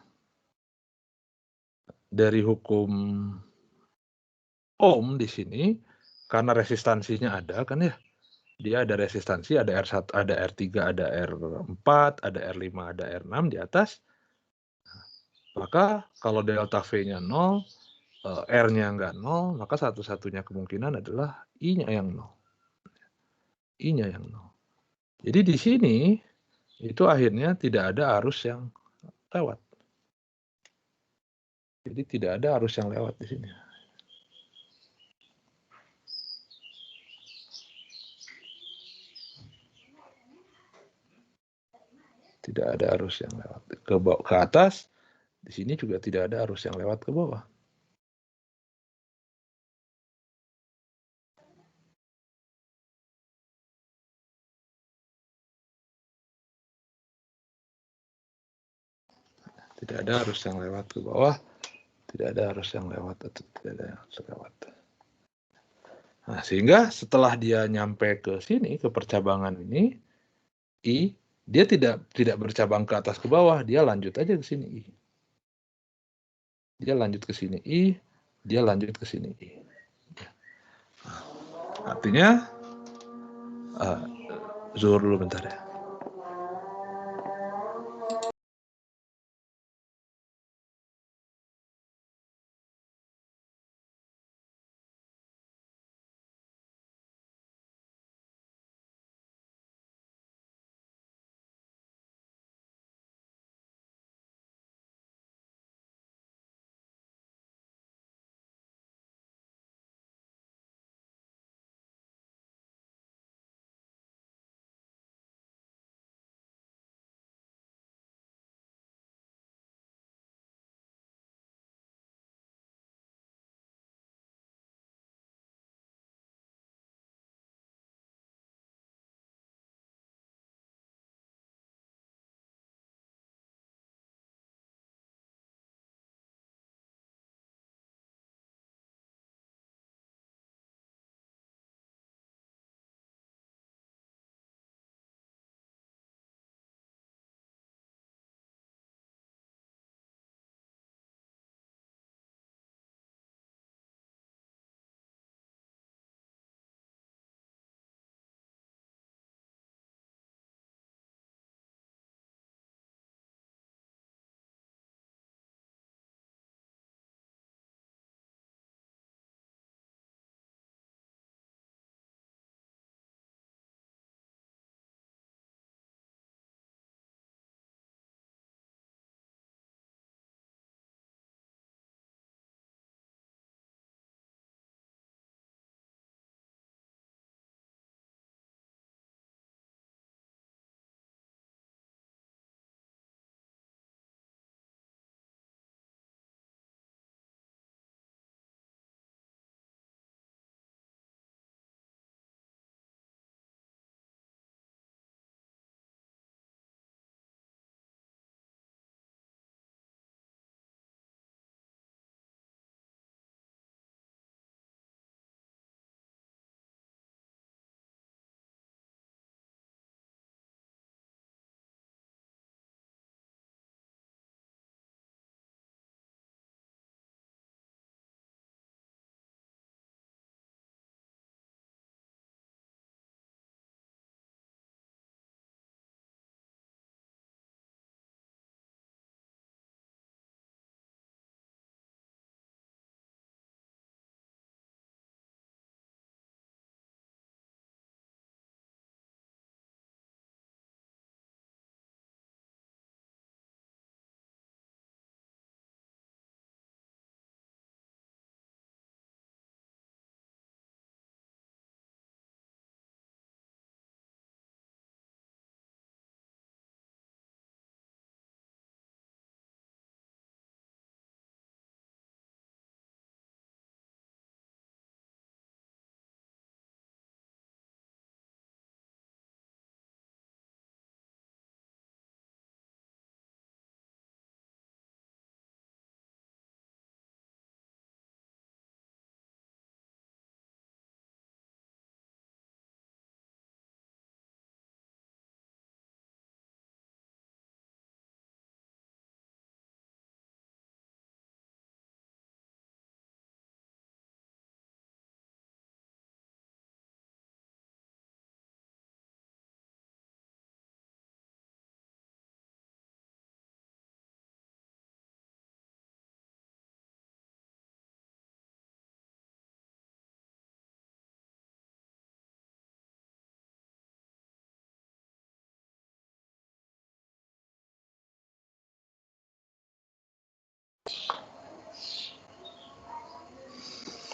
dari hukum Ohm di sini, karena resistansinya ada kan ya, dia ada resistansi, ada R1, ada R3, ada R4, ada R5, ada R6 di atas. Maka kalau delta V-nya 0, R-nya nggak 0, maka satu-satunya kemungkinan adalah I-nya yang 0. I-nya yang 0. Jadi di sini, itu akhirnya tidak ada arus yang lewat. Jadi tidak ada arus yang lewat di sini. Tidak ada arus yang lewat ke atas. Di sini juga tidak ada arus yang lewat ke bawah. Tidak ada arus yang lewat ke bawah. Tidak ada arus yang lewat atau tidak ada yang lewat. Nah, sehingga setelah dia nyampe ke sini, ke percabangan ini, I, dia tidak bercabang ke atas ke bawah, dia lanjut aja ke sini I. Dia lanjut ke sini I, dia lanjut ke sini I. Artinya, zuhur dulu bentar ya.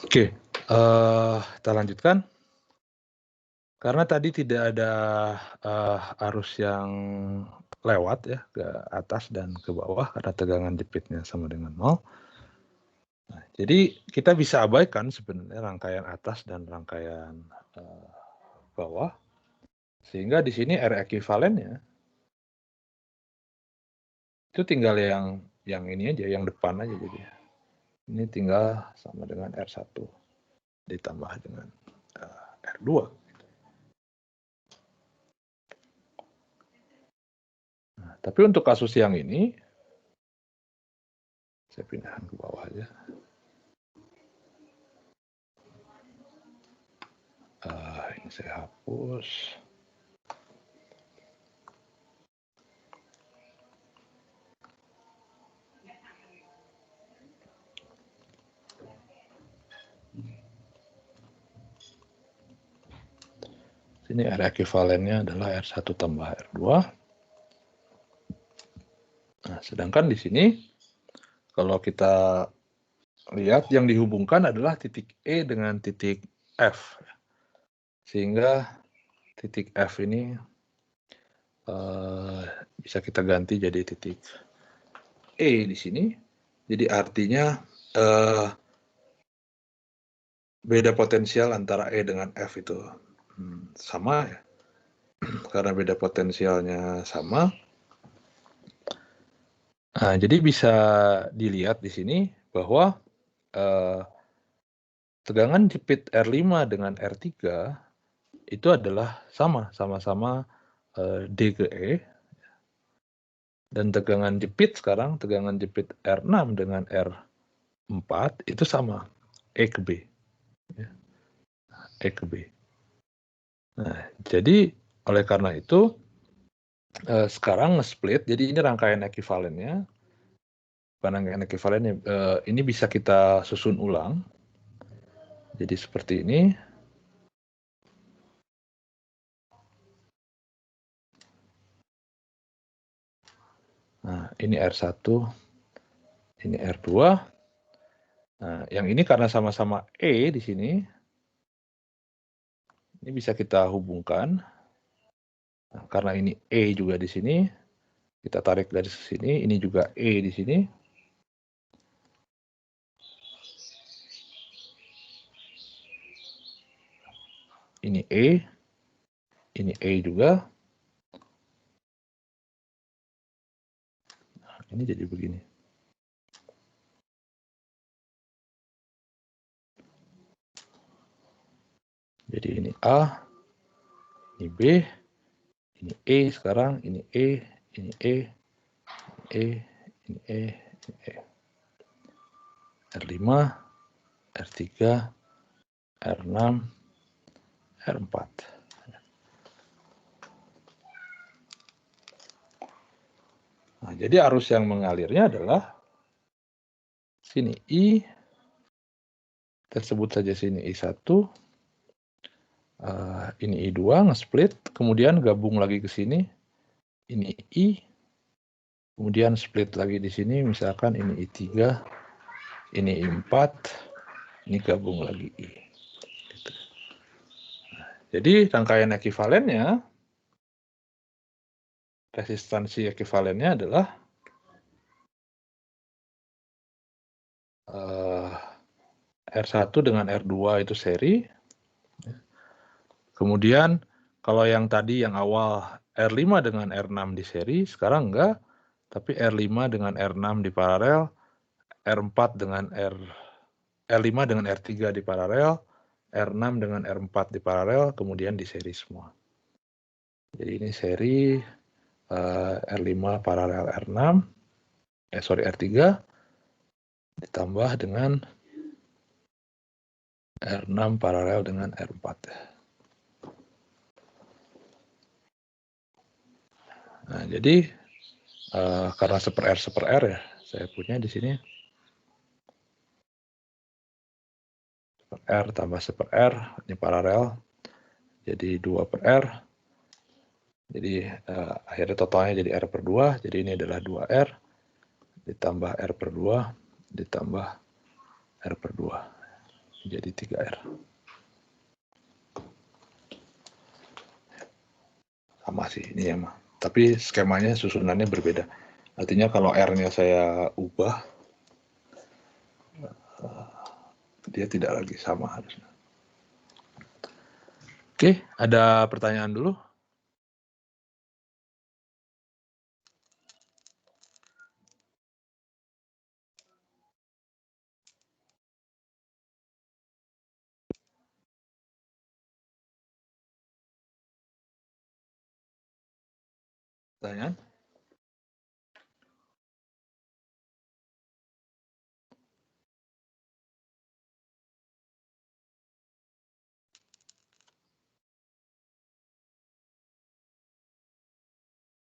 Oke, kita lanjutkan. Karena tadi tidak ada arus yang lewat ya ke atas dan ke bawah karena tegangan jepitnya sama dengan 0. Nah, jadi kita bisa abaikan sebenarnya rangkaian atas dan rangkaian bawah, sehingga di sini R ekuivalennya itu tinggal yang ini aja, yang depan aja jadi. Ini tinggal sama dengan R1 ditambah dengan R2. Nah, tapi untuk kasus yang ini, saya pindahkan ke bawah aja. Ini saya hapus. Sini R ekuivalennya adalah R1 tambah R2. Nah, sedangkan di sini, kalau kita lihat yang dihubungkan adalah titik E dengan titik F. Sehingga titik F ini bisa kita ganti jadi titik E di sini. Jadi artinya beda potensial antara E dengan F itu sama ya. Karena beda potensialnya sama. Nah, jadi bisa dilihat di sini bahwa tegangan jepit R5 dengan R3 itu adalah sama-sama D ke E. Dan tegangan jepit sekarang, tegangan jepit R6 dengan R4 itu sama, E ke B. E ke B. Nah, jadi oleh karena itu, sekarang nge-split, jadi ini rangkaian ekuivalennya. Rangkaian ekuivalennya, ini bisa kita susun ulang. Jadi seperti ini. Nah, ini R1, ini R2. Nah, yang ini karena sama-sama E di sini, ini bisa kita hubungkan. Nah, karena ini E juga di sini, kita tarik dari sini, ini juga E di sini. Ini E juga. Nah, ini jadi begini. Jadi ini A, ini B, ini E sekarang, ini E, ini E, E, ini E, ini E. R5, R3, R6, R4. Nah, jadi arus yang mengalirnya adalah sini I, kita sebut saja sini I1, ini I2 nge-split, kemudian gabung lagi ke sini, ini I, kemudian split lagi di sini, misalkan ini I3, ini I4, ini gabung lagi I. Gitu. Nah, jadi rangkaian ekuivalennya, resistansi ekuivalennya adalah R1 dengan R2 itu seri. Kemudian kalau yang tadi yang awal R5 dengan R6 di seri, sekarang enggak, tapi R5 dengan R6 di paralel, R5 dengan R3 di paralel, R6 dengan R4 di paralel, kemudian di seri semua. Jadi ini seri R5 paralel R6, R3 ditambah dengan R6 paralel dengan R4. Nah, jadi karena seper R ya, saya punya di sini seper R tambah seper R, ini paralel, jadi 2 per R. Jadi akhirnya totalnya jadi R per 2, jadi ini adalah 2R ditambah R per 2. ditambah R per 2. Jadi 3R. Sama sih ini ya, tapi skemanya susunannya berbeda. Artinya kalau R-nya saya ubah, dia tidak lagi sama harusnya. Oke, ada pertanyaan dulu? Pertanyaan?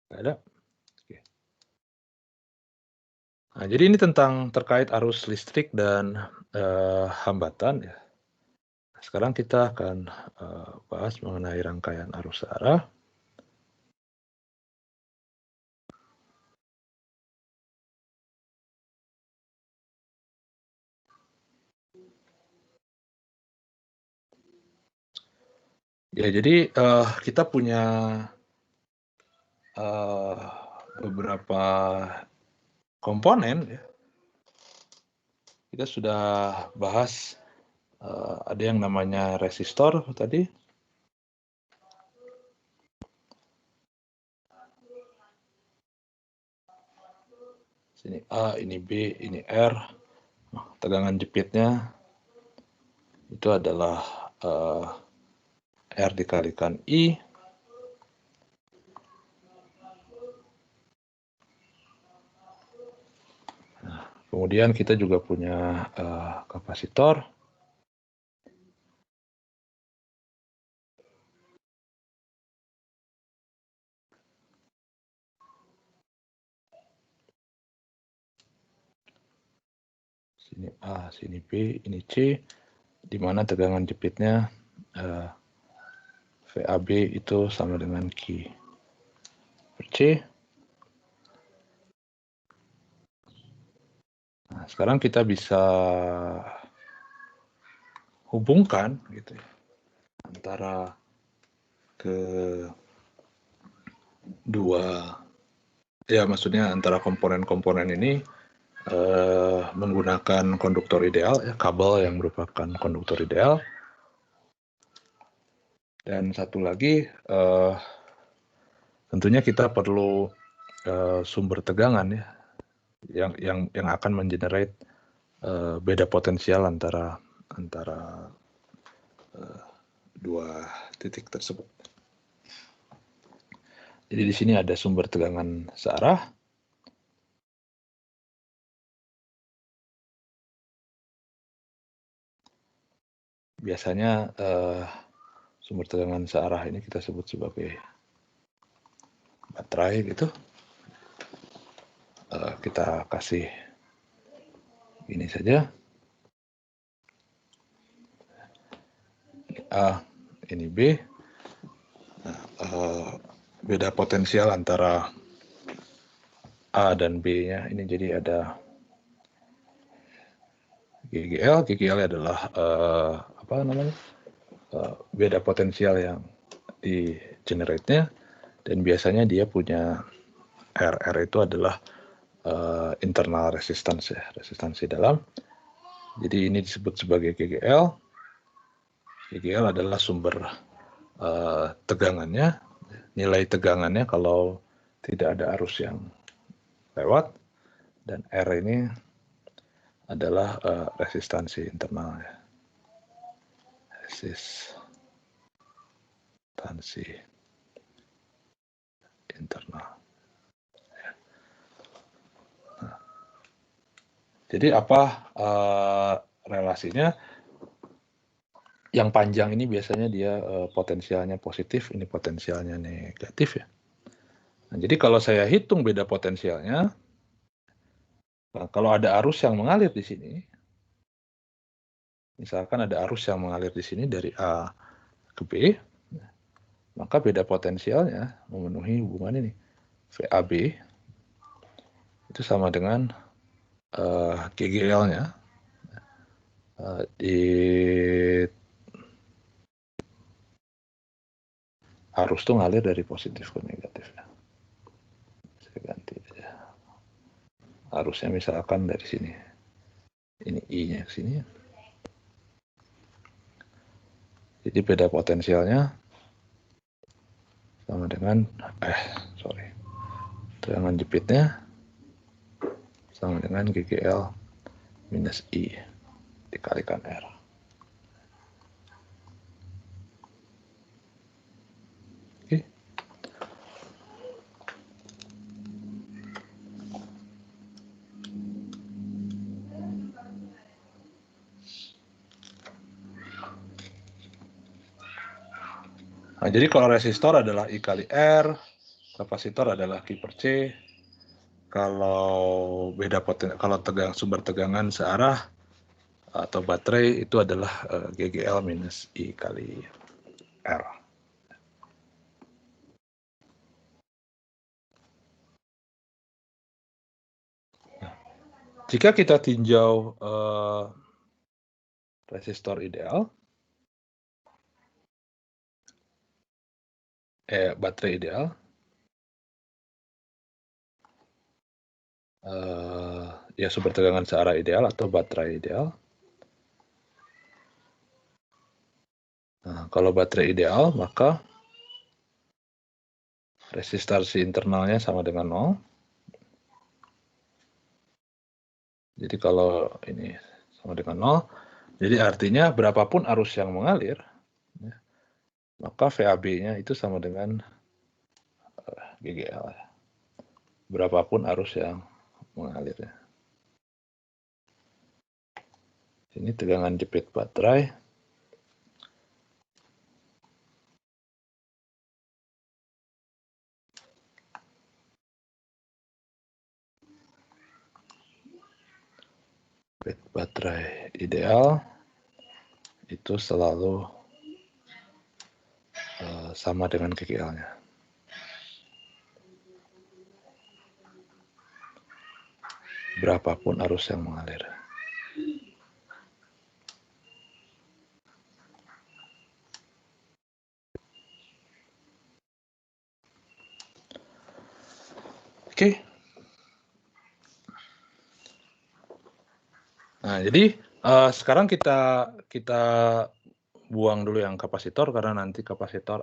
Nggak ada? Oke. Nah, jadi ini tentang terkait arus listrik dan hambatan ya. Sekarang kita akan bahas mengenai rangkaian arus arah. Ya, jadi kita punya beberapa komponen ya. Kita sudah bahas ada yang namanya resistor tadi. Sini A, ini B, ini R. Tegangan jepitnya itu adalah R dikalikan I. Nah, kemudian kita juga punya kapasitor. Sini A, sini B, ini C, di mana tegangan jepitnya VAB itu sama dengan Q per C. Nah, sekarang kita bisa hubungkan gitu ya, antara kedua, ya maksudnya antara komponen-komponen ini menggunakan konduktor ideal, ya, kabel yang merupakan konduktor ideal. Dan satu lagi, tentunya kita perlu sumber tegangan ya, yang akan mengenerate beda potensial antara dua titik tersebut. Jadi di sini ada sumber tegangan searah. Biasanya sumber tegangan searah ini kita sebut sebagai baterai gitu. Kita kasih ini saja. Ini A, ini B. Nah, beda potensial antara A dan B-nya ini jadi ada GGL. GGL adalah apa namanya? Beda potensial yang di generate-nya, dan biasanya dia punya R itu adalah internal resistance ya, resistansi dalam. Jadi ini disebut sebagai GGL. GGL adalah sumber tegangannya, nilai tegangannya kalau tidak ada arus yang lewat, dan R ini adalah resistansi internal ya. Resistansi internal. Nah, jadi apa relasinya? Yang panjang ini biasanya dia potensialnya positif, ini potensialnya negatif ya. Nah, jadi kalau saya hitung beda potensialnya, nah, kalau ada arus yang mengalir di sini, misalkan ada arus yang mengalir di sini dari A ke B, maka beda potensialnya memenuhi hubungan ini. VAB itu sama dengan GGL-nya di arus tuh ngalir dari positif ke negatif ya. Saya ganti aja. Arusnya misalkan dari sini. Ini I-nya ke sini. Jadi beda potensialnya sama dengan tegangan jepitnya sama dengan GGL minus I dikalikan R. Oke. Nah, jadi kalau resistor adalah I kali R, kapasitor adalah Q per C. Kalau sumber tegangan searah atau baterai itu adalah GGL minus I kali R. Nah, jika kita tinjau resistor ideal, baterai ideal, ya sumber tegangan searah ideal atau baterai ideal. Nah, kalau baterai ideal, maka resistansi internalnya sama dengan 0. Jadi kalau ini sama dengan 0, jadi artinya berapapun arus yang mengalir, ya, maka VAB-nya itu sama dengan GGL. Berapapun arus yang mengalir. Ini tegangan jepit baterai. Jepit baterai ideal itu selalu sama dengan GGL-nya. Berapapun arus yang mengalir. Oke. Nah, jadi sekarang kita buang dulu yang kapasitor karena nanti kapasitor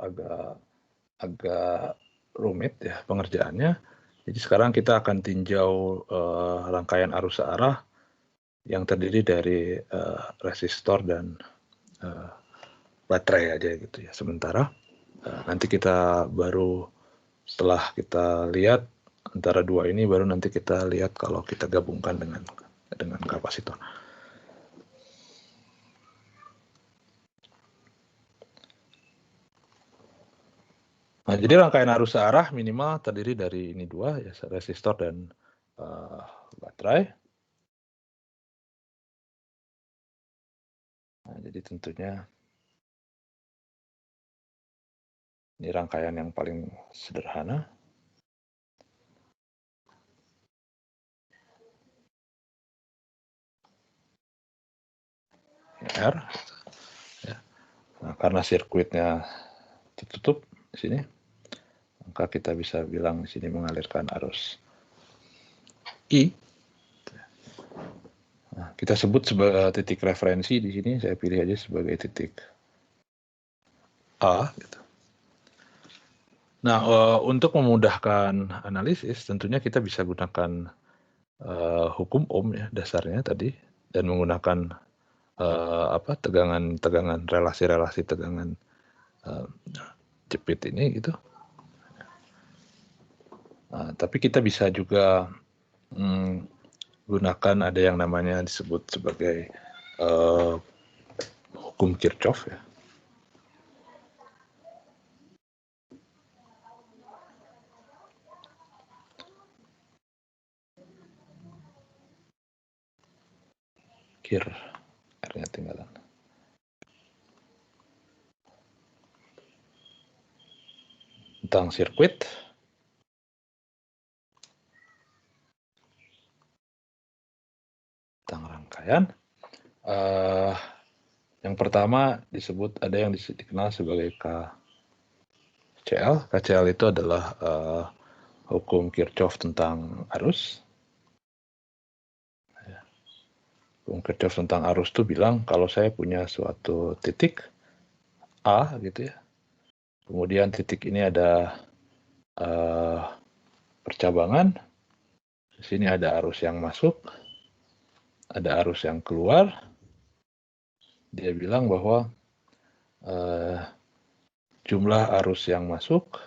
agak rumit ya pengerjaannya. Jadi sekarang kita akan tinjau rangkaian arus searah yang terdiri dari resistor dan baterai aja gitu ya. Sementara nanti kita baru setelah kita lihat antara dua ini baru nanti kita lihat kalau kita gabungkan dengan kapasitor. Nah, jadi rangkaian arus searah minimal terdiri dari ini dua ya, resistor dan baterai. Nah, jadi tentunya ini rangkaian yang paling sederhana. R. Ya. Nah, karena sirkuitnya tertutup di sini, maka kita bisa bilang di sini mengalirkan arus I. Nah, kita sebut sebagai titik referensi di sini, saya pilih aja sebagai titik A. Gitu. Nah, untuk memudahkan analisis, tentunya kita bisa gunakan hukum Ohm ya dasarnya tadi, dan menggunakan tegangan relasi-relasi tegangan jepit ini gitu. Nah, tapi kita bisa juga gunakan ada yang namanya disebut sebagai hukum Kirchhoff ya. R-nya tinggalan. Tentang sirkuit. rangkaian. Yang pertama disebut ada yang dikenal sebagai KCL. KCL itu adalah hukum Kirchhoff tentang arus. Hukum Kirchhoff tentang arus itu bilang kalau saya punya suatu titik A gitu ya, kemudian titik ini ada percabangan, di sini ada arus yang masuk, ada arus yang keluar. Dia bilang bahwa jumlah arus yang masuk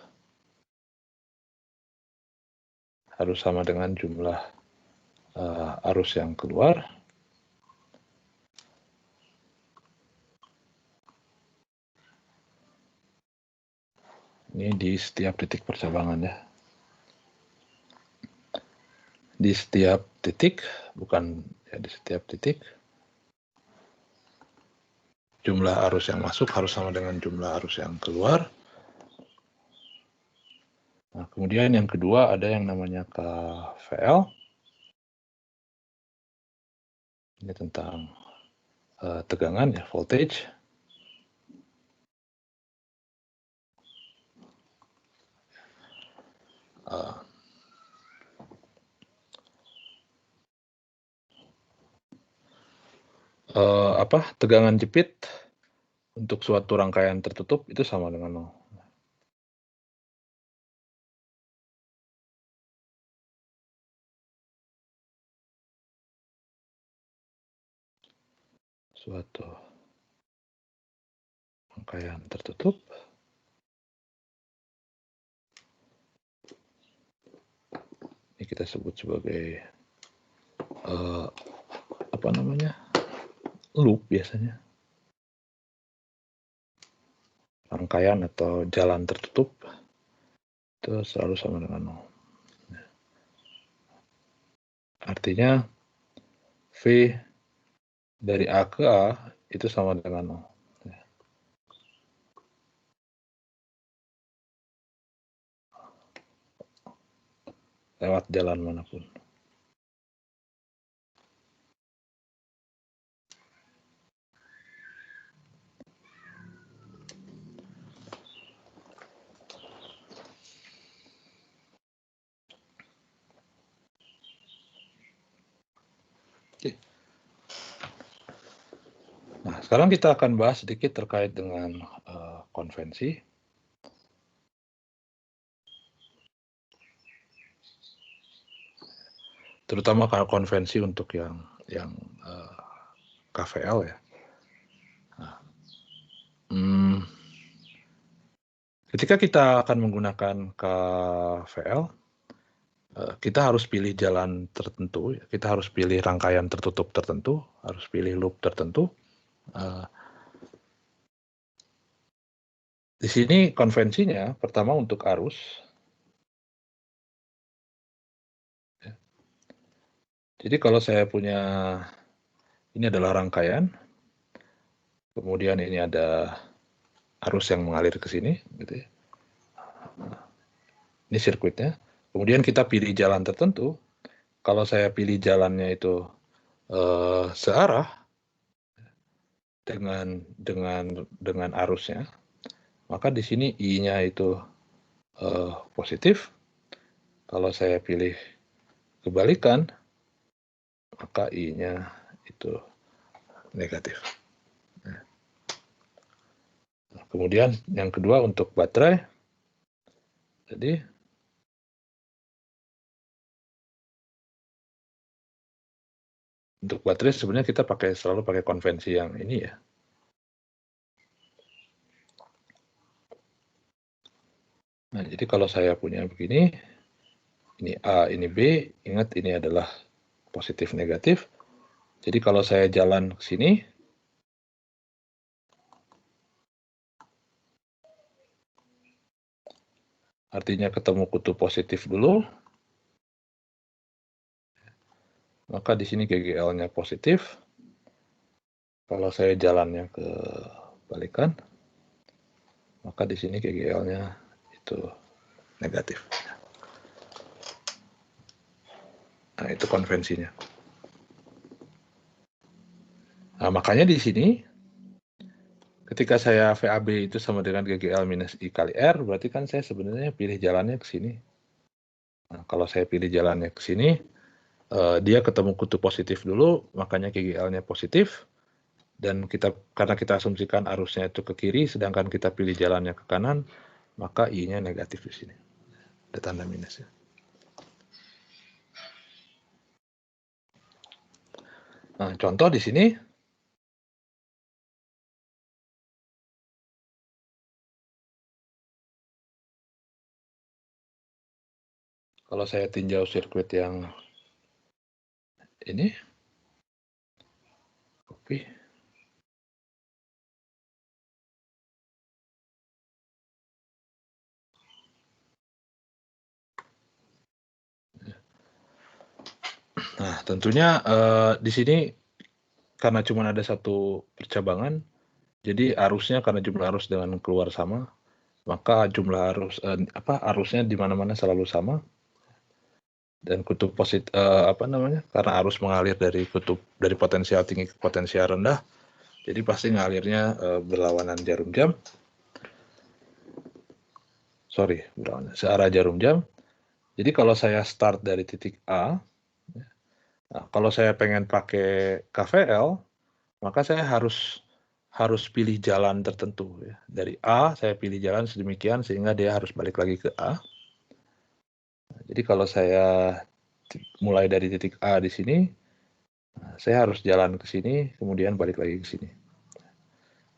harus sama dengan jumlah arus yang keluar. Ini di setiap titik percabangan ya. Di setiap titik, bukan ya, di setiap titik, jumlah arus yang masuk harus sama dengan jumlah arus yang keluar. Nah, kemudian yang kedua ada yang namanya KVL. Ini tentang tegangan ya, voltage. Tegangan jepit untuk suatu rangkaian tertutup itu sama dengan 0. Suatu rangkaian tertutup ini kita sebut sebagai loop biasanya, rangkaian atau jalan tertutup itu selalu sama dengan 0. Artinya V dari A ke A itu sama dengan 0. Lewat jalan manapun. Nah, sekarang kita akan bahas sedikit terkait dengan konvensi. Terutama kalau konvensi untuk yang KVL ya. Nah, ketika kita akan menggunakan KVL, kita harus pilih jalan tertentu, kita harus pilih rangkaian tertutup tertentu, harus pilih loop tertentu. Di sini konvensinya pertama untuk arus. Jadi kalau saya punya, ini adalah rangkaian, kemudian ini ada arus yang mengalir ke sini, gitu ya. Ini sirkuitnya. Kemudian kita pilih jalan tertentu. Kalau saya pilih jalannya itu searah dengan arusnya, maka di sini I-nya itu positif. Kalau saya pilih kebalikan, maka I-nya itu negatif. Nah, kemudian yang kedua untuk baterai, jadi untuk baterai sebenarnya kita selalu pakai konvensi yang ini ya. Nah, jadi kalau saya punya begini, ini A, ini B, ingat ini adalah positif negatif. Jadi kalau saya jalan ke sini, artinya ketemu kutub positif dulu, maka di sini GGL-nya positif. Kalau saya jalannya ke balikan, maka di sini GGL-nya itu negatif. Nah, itu konvensinya. Nah, makanya di sini ketika saya VAB itu sama dengan GGL minus I kali R, berarti kan saya sebenarnya pilih jalannya ke sini. Nah, kalau saya pilih jalannya ke sini, dia ketemu kutub positif dulu, makanya GGL-nya positif. Dan karena kita asumsikan arusnya itu ke kiri, sedangkan kita pilih jalannya ke kanan, maka I-nya negatif di sini. Ada tanda minusnya. Nah, contoh di sini, kalau saya tinjau sirkuit yang ini, copy. Nah, tentunya di sini karena cuma ada satu percabangan, jadi arusnya karena jumlah arus dengan keluar sama, maka jumlah arusnya di mana-mana selalu sama. Dan kutub positif karena arus mengalir dari potensial tinggi ke potensial rendah, jadi pasti ngalirnya berlawanan jarum jam. Searah jarum jam. Jadi kalau saya start dari titik A, nah, kalau saya pengen pakai KVL, maka saya harus pilih jalan tertentu ya. Dari A saya pilih jalan sedemikian sehingga dia harus balik lagi ke A. Jadi kalau saya mulai dari titik A di sini, saya harus jalan ke sini, kemudian balik lagi ke sini.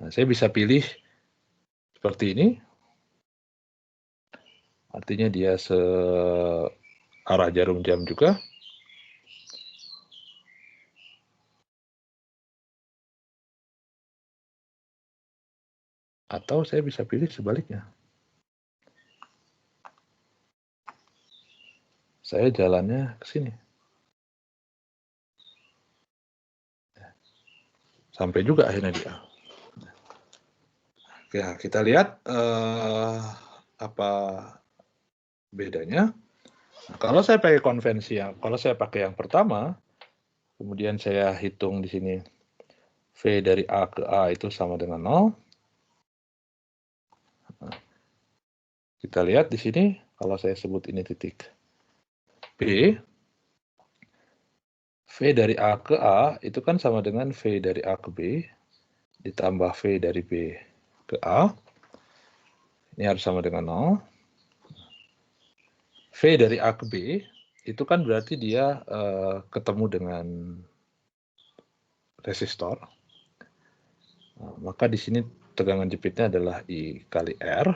Nah, saya bisa pilih seperti ini. Artinya dia searah jarum jam juga. Atau saya bisa pilih sebaliknya. Saya jalannya ke sini. Sampai juga akhirnya di A. Oke, kita lihat apa bedanya. Nah, kalau saya pakai konvensi kalau saya pakai yang pertama, kemudian saya hitung di sini V dari A ke A itu sama dengan 0. Nah, kita lihat di sini, kalau saya sebut ini titik B, V dari A ke A itu kan sama dengan V dari A ke B, ditambah V dari B ke A. Ini harus sama dengan 0. V dari A ke B itu kan berarti dia ketemu dengan resistor. Nah, maka di sini tegangan jepitnya adalah I kali R.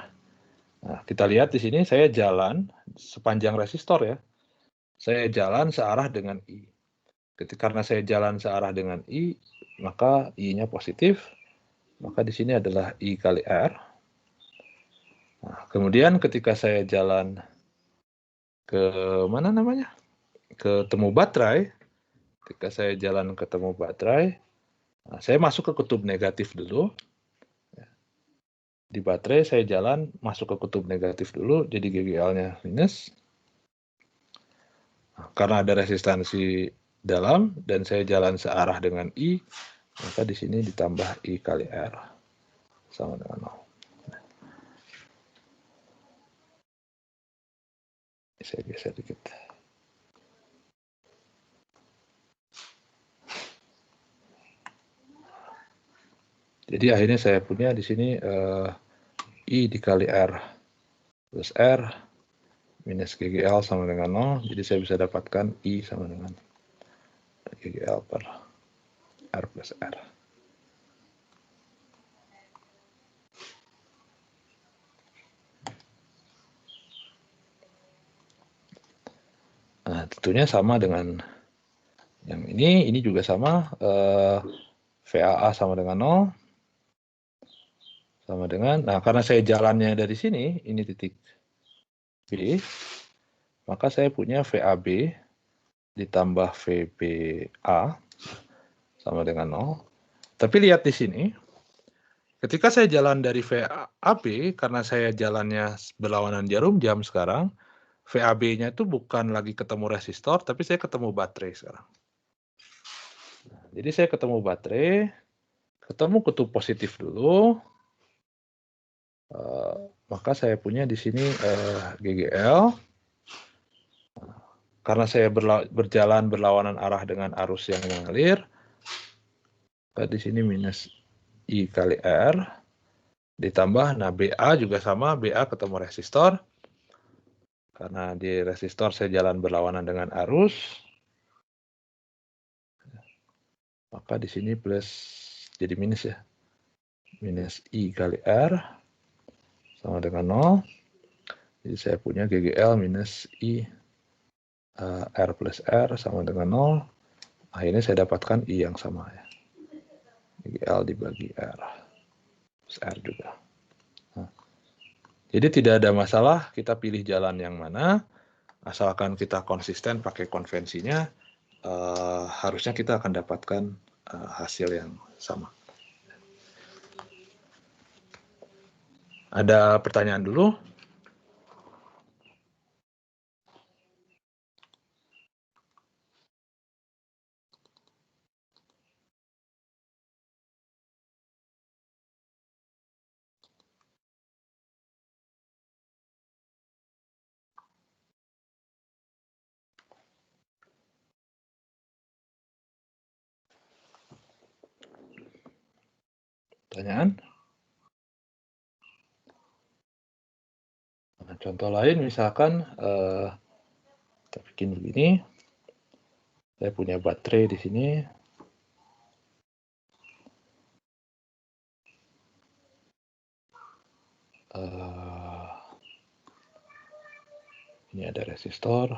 Nah, kita lihat di sini saya jalan sepanjang resistor ya. Saya jalan searah dengan I. Karena saya jalan searah dengan I, maka I-nya positif. Maka di sini adalah I kali R. Nah, kemudian ketika saya jalan ke mana namanya? Ketemu baterai. Ketika saya jalan ketemu baterai, nah, saya masuk ke kutub negatif dulu. Di baterai saya jalan masuk ke kutub negatif dulu, jadi GGL-nya minus. Nah, karena ada resistansi dalam dan saya jalan searah dengan I, maka di sini ditambah I kali R sama dengan 0. Saya geser dikit. Jadi akhirnya saya punya di sini I dikali R plus R minus GGL sama dengan 0. Jadi saya bisa dapatkan I sama dengan GGL per R plus R. Nah, tentunya sama dengan yang ini juga sama, VAA sama dengan 0, sama dengan, nah karena saya jalannya dari sini, ini titik B, maka saya punya VAB ditambah VBA sama dengan 0. Tapi lihat di sini, ketika saya jalan dari VAB, karena saya jalannya berlawanan jarum jam sekarang, VAB-nya itu bukan lagi ketemu resistor, tapi saya ketemu baterai sekarang. Jadi saya ketemu baterai, ketemu kutub positif dulu, maka saya punya di sini GGL. Karena saya berjalan berlawanan arah dengan arus yang mengalir, di sini minus I kali R, ditambah, nah BA juga sama, BA ketemu resistor. Karena di resistor saya jalan berlawanan dengan arus, maka di sini plus, jadi minus ya. Minus I kali R sama dengan 0. Jadi saya punya GGL minus I R plus R sama dengan 0. Akhirnya saya dapatkan I yang sama ya. GGL dibagi R. Plus R juga. Nah, jadi tidak ada masalah kita pilih jalan yang mana. Asalkan kita konsisten pakai konvensinya, harusnya kita akan dapatkan hasil yang sama. Ada pertanyaan dulu? Pertanyaan? Nah, contoh lain misalkan kita bikin begini. Saya punya baterai di sini. Ini ada resistor.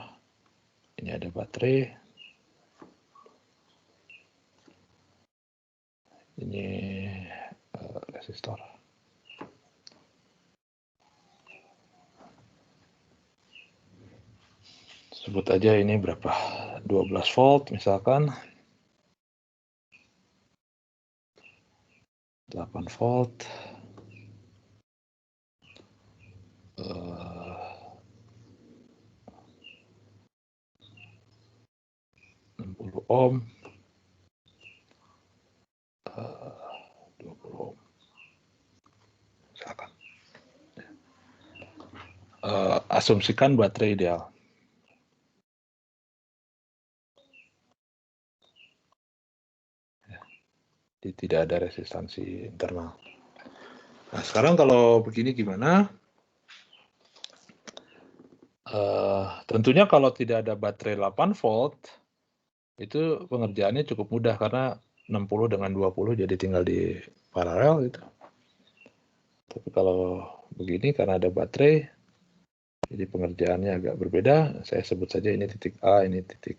Ini ada baterai. Ini resistor. Sebut aja ini berapa? 12 volt misalkan. 8 volt. 60 ohm. 20 ohm. Misalkan. Asumsikan baterai ideal. Tidak ada resistansi internal. Nah, sekarang kalau begini gimana? Tentunya kalau tidak ada baterai 8 volt, itu pengerjaannya cukup mudah karena 60 dengan 20 jadi tinggal di paralel gitu. Tapi kalau begini karena ada baterai, jadi pengerjaannya agak berbeda. Saya sebut saja ini titik A, ini titik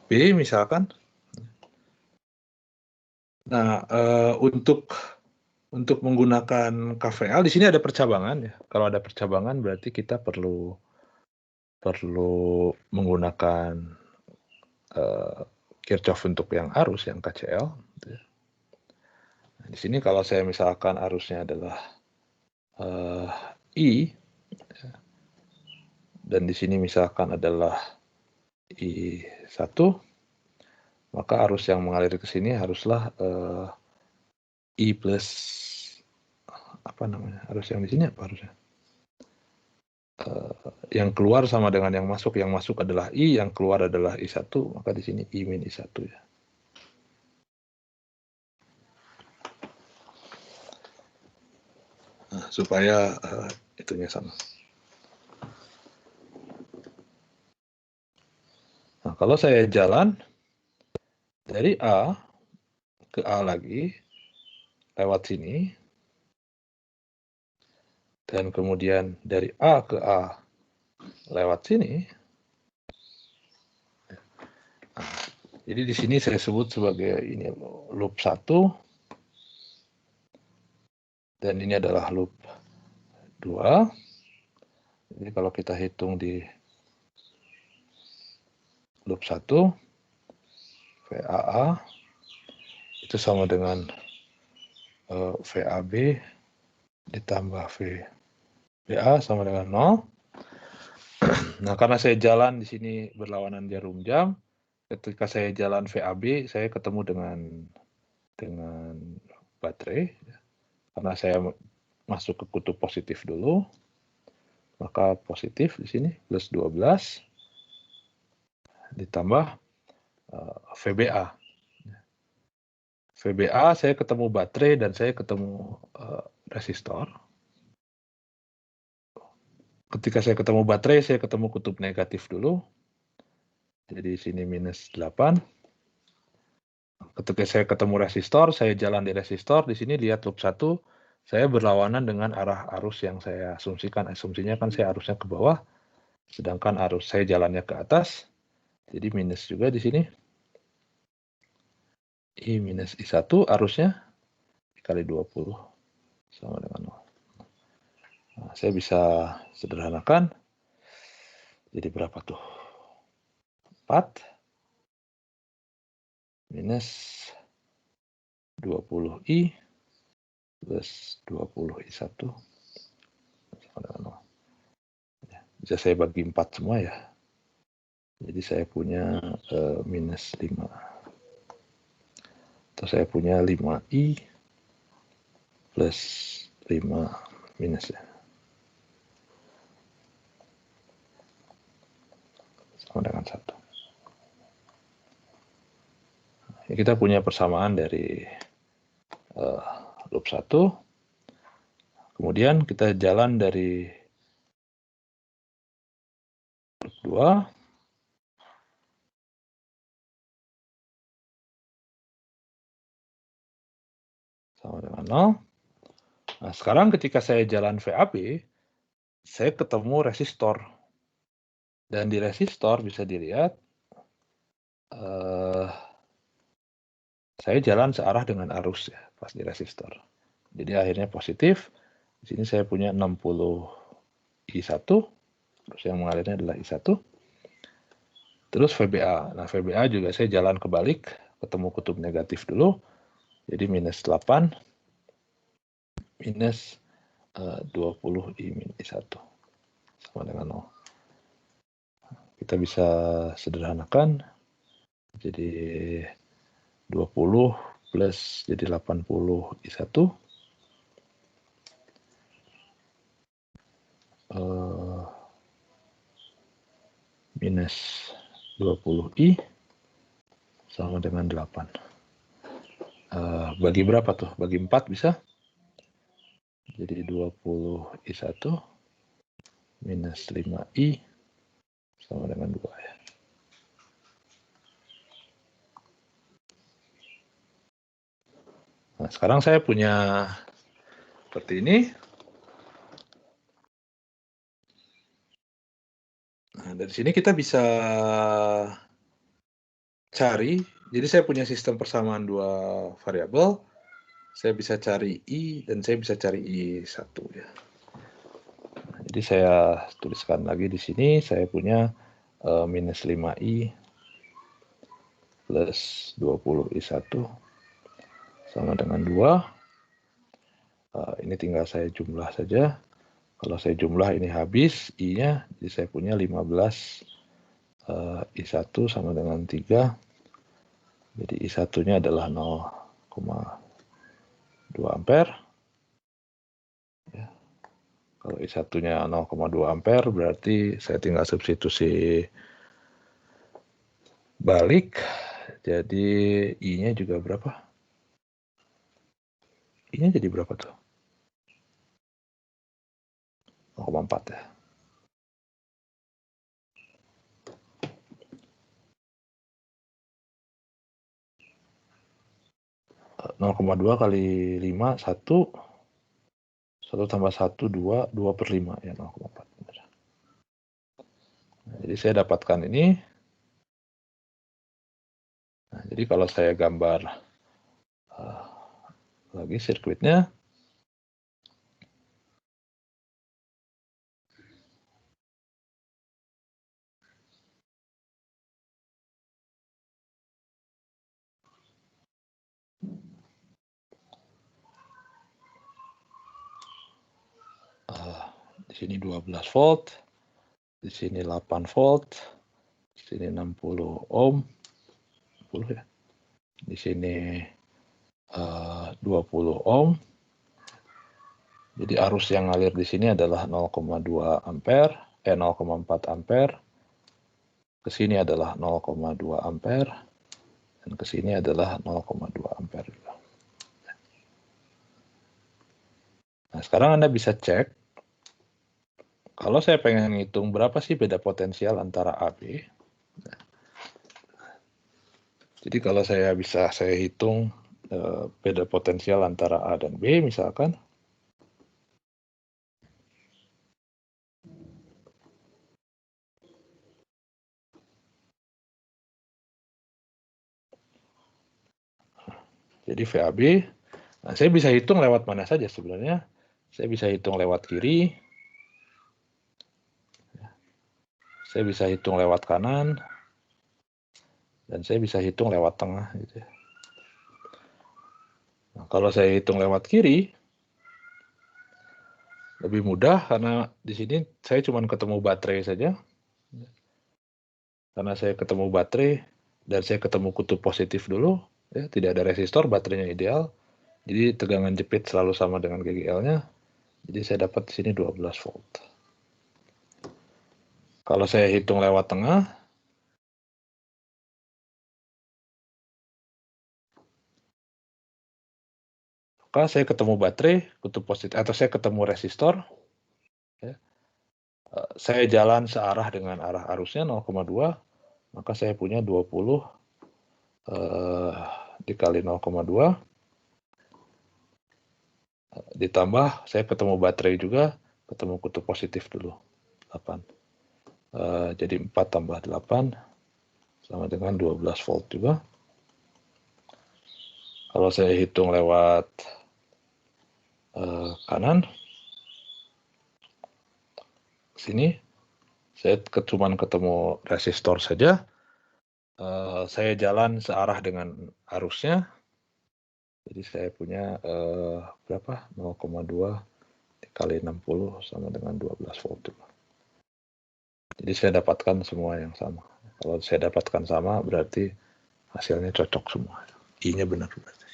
B misalkan. Nah, untuk menggunakan KVL di sini ada percabangan ya. Kalau ada percabangan berarti kita perlu menggunakan Kirchhoff untuk yang arus, yang KCL. Nah, di sini kalau saya misalkan arusnya adalah I, dan di sini misalkan adalah I1, maka arus yang mengalir ke sini haruslah I plus apa namanya? Arus yang di sini apa harusnya? Yang keluar sama dengan yang masuk adalah I, yang keluar adalah I1, maka di sini I min I1 ya. Nah, supaya itunya sama. Nah, kalau saya jalan dari A ke A lagi, lewat sini, dan kemudian dari A ke A lewat sini, nah, jadi di sini saya sebut sebagai ini loop 1, dan ini adalah loop 2. Jadi kalau kita hitung di loop 1, VAA itu sama dengan VAB ditambah VBA sama dengan 0. Nah, karena saya jalan di sini berlawanan jarum jam, ketika saya jalan VAB, saya ketemu dengan dengan baterai. Karena saya masuk ke kutub positif dulu, maka positif di sini plus 12 ditambah VBA. VBA saya ketemu baterai dan saya ketemu resistor. Ketika saya ketemu baterai, saya ketemu kutub negatif dulu. Jadi sini minus 8. Ketika saya ketemu resistor, saya jalan di resistor. Di sini lihat loop 1, saya berlawanan dengan arah arus yang saya asumsikan. Asumsinya kan saya arusnya ke bawah, sedangkan arus saya jalannya ke atas. Jadi minus juga di sini. I minus I1 arusnya dikali 20 sama dengan 0. Nah, saya bisa sederhanakan. Jadi berapa tuh? 4 minus 20I plus 20I1 sama dengan 0. Bisa saya bagi 4 semua ya. Jadi saya punya minus 5. Atau saya punya 5I plus 5 minus ya. Sama dengan 1. Nah, kita punya persamaan dari loop 1. Kemudian kita jalan dari loop 2. Sama dengan 0. Nah, sekarang ketika saya jalan VAB, saya ketemu resistor. Dan di resistor bisa dilihat, saya jalan searah dengan arus ya, pas di resistor. Jadi akhirnya positif. Di sini saya punya 60 I1, terus yang mengalirnya adalah I1. Terus VBA. Nah, VBA juga saya jalan kebalik, ketemu kutub negatif dulu. Jadi minus 8 minus 20 I1 sama dengan 0. Kita bisa sederhanakan. Jadi 20 plus jadi 80 I1 minus 20I sama dengan 8. Bagi berapa tuh? Bagi 4 bisa? Jadi 20 I1 minus 5I sama dengan 2 ya. Nah, sekarang saya punya seperti ini. Nah, dari sini kita bisa cari. Jadi saya punya sistem persamaan dua variabel. Saya bisa cari I dan saya bisa cari I1 ya. Nah, jadi saya tuliskan lagi di sini. Saya punya minus 5I plus 20I1 sama dengan 2. Ini tinggal saya jumlah saja. Kalau saya jumlah ini habis I-nya, jadi saya punya 15 I1 sama dengan 3. Jadi I1-nya adalah 0,2 ampere. Ya. Kalau I1-nya 0,2 ampere, berarti saya tinggal substitusi balik. Jadi I-nya juga berapa? I-nya jadi berapa tuh? 0,4 ya. 0,2 kali 5, 1. 1 tambah 1, 2. 2 per 5 ya 0,4. Nah, jadi saya dapatkan ini. Nah, jadi kalau saya gambar lagi sirkuitnya. Di sini 12 volt, di sini 8 volt, di sini 60 ohm, 60 ya. Di sini 20 ohm. Jadi arus yang ngalir di sini adalah 0,2 ampere, 0,4 ampere. Ke sini adalah 0,2 ampere dan ke sini adalah 0,2 ampere. Nah, sekarang Anda bisa cek kalau saya pengen ngitung berapa sih beda potensial antara AB. Jadi kalau saya hitung beda potensial antara A dan B misalkan. Jadi VAB, nah saya bisa hitung lewat mana saja sebenarnya. Saya bisa hitung lewat kiri, saya bisa hitung lewat kanan, dan saya bisa hitung lewat tengah. Gitu ya. Nah, kalau saya hitung lewat kiri, lebih mudah karena di sini saya cuma ketemu baterai saja. Karena saya ketemu baterai dan saya ketemu kutub positif dulu, ya, tidak ada resistor, baterainya ideal. Jadi tegangan jepit selalu sama dengan GGL-nya. Jadi saya dapat di sini 12 volt. Kalau saya hitung lewat tengah, maka saya ketemu baterai, kutub positif, atau saya ketemu resistor. Ya. Saya jalan searah dengan arah arusnya 0,2, maka saya punya 20 dikali 0,2. Ditambah saya ketemu baterai juga, ketemu kutub positif dulu, 8. Jadi 4 tambah 8 sama dengan 12 volt juga. Kalau saya hitung lewat kanan, sini, saya cuma ketemu resistor saja. Saya jalan searah dengan arusnya. Jadi saya punya berapa? 0,2 dikali 60 sama dengan 12 volt juga. Jadi saya dapatkan semua yang sama. Kalau saya dapatkan sama, berarti hasilnya cocok semua. I-nya benar berarti.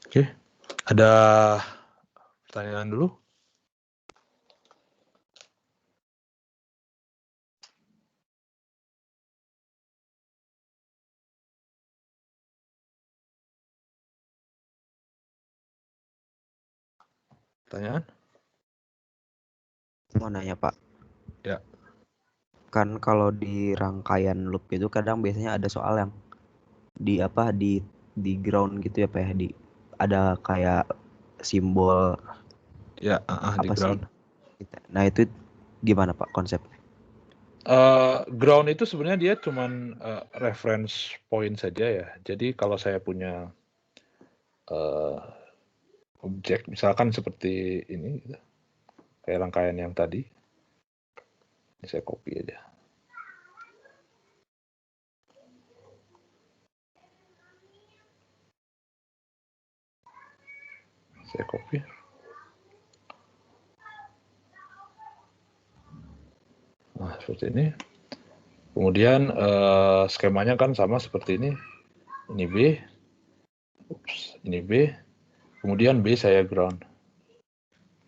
Oke, ada pertanyaan dulu? Pertanyaan? Mau nanya Pak. Ya. Kan kalau di rangkaian loop itu kadang biasanya ada soal yang di ground gitu ya Pak ya, ada kayak simbol Ya, di apa sih? ground. Nah itu gimana Pak konsepnya? Ground itu sebenarnya dia cuman reference point saja ya. Jadi kalau saya punya objek, misalkan seperti ini, gitu, kayak rangkaian yang tadi, ini saya copy aja. Saya copy. Nah, seperti ini. Kemudian skemanya kan sama seperti ini. Ini B. Ups, ini B. Kemudian B saya ground.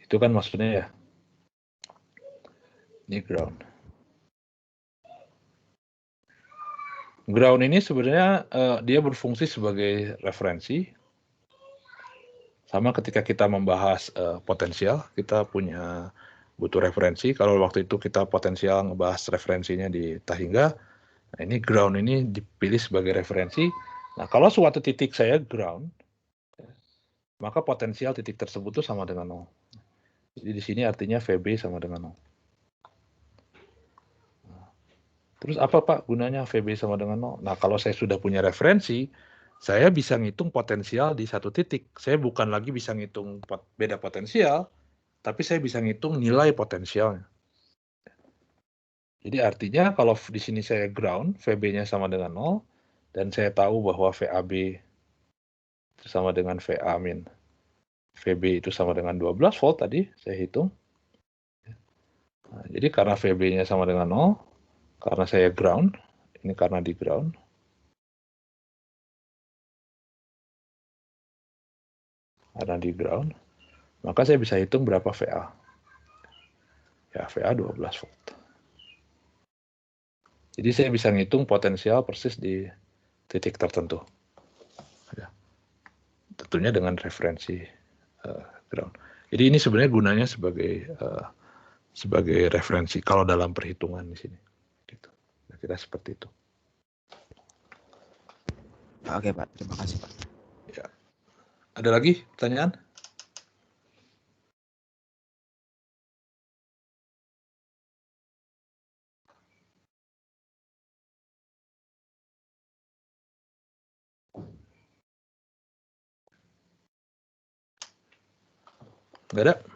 Itu kan maksudnya ya. Ini ground. Ground ini sebenarnya dia berfungsi sebagai referensi. Sama ketika kita membahas potensial, kita butuh referensi. Kalau waktu itu kita potensial ngebahas referensinya di Tahingga, nah ini ground ini dipilih sebagai referensi. Nah, kalau suatu titik saya ground, maka potensial titik tersebut itu sama dengan 0. Jadi di sini artinya VB sama dengan 0. Terus apa Pak gunanya VB sama dengan 0? Nah, kalau saya sudah punya referensi, saya bisa ngitung potensial di satu titik. Saya bukan lagi bisa ngitung beda potensial, tapi saya bisa ngitung nilai potensialnya. Jadi artinya kalau di sini saya ground, VB-nya sama dengan 0, dan saya tahu bahwa VAB itu sama dengan VA min. VB itu sama dengan 12 volt tadi, saya hitung. Nah, jadi karena VB-nya sama dengan 0, karena saya ground, ini karena di ground, karena di ground, maka saya bisa hitung berapa VA. Ya, VA 12 volt. Jadi saya bisa ngitung potensial persis di titik tertentu. Ya. Tentunya dengan referensi ground. Jadi ini sebenarnya gunanya sebagai referensi kalau dalam perhitungan di sini. Gitu. Kira-kira seperti itu. Oke Pak, terima kasih Pak. Ya. Ada lagi pertanyaan? Nggak ada?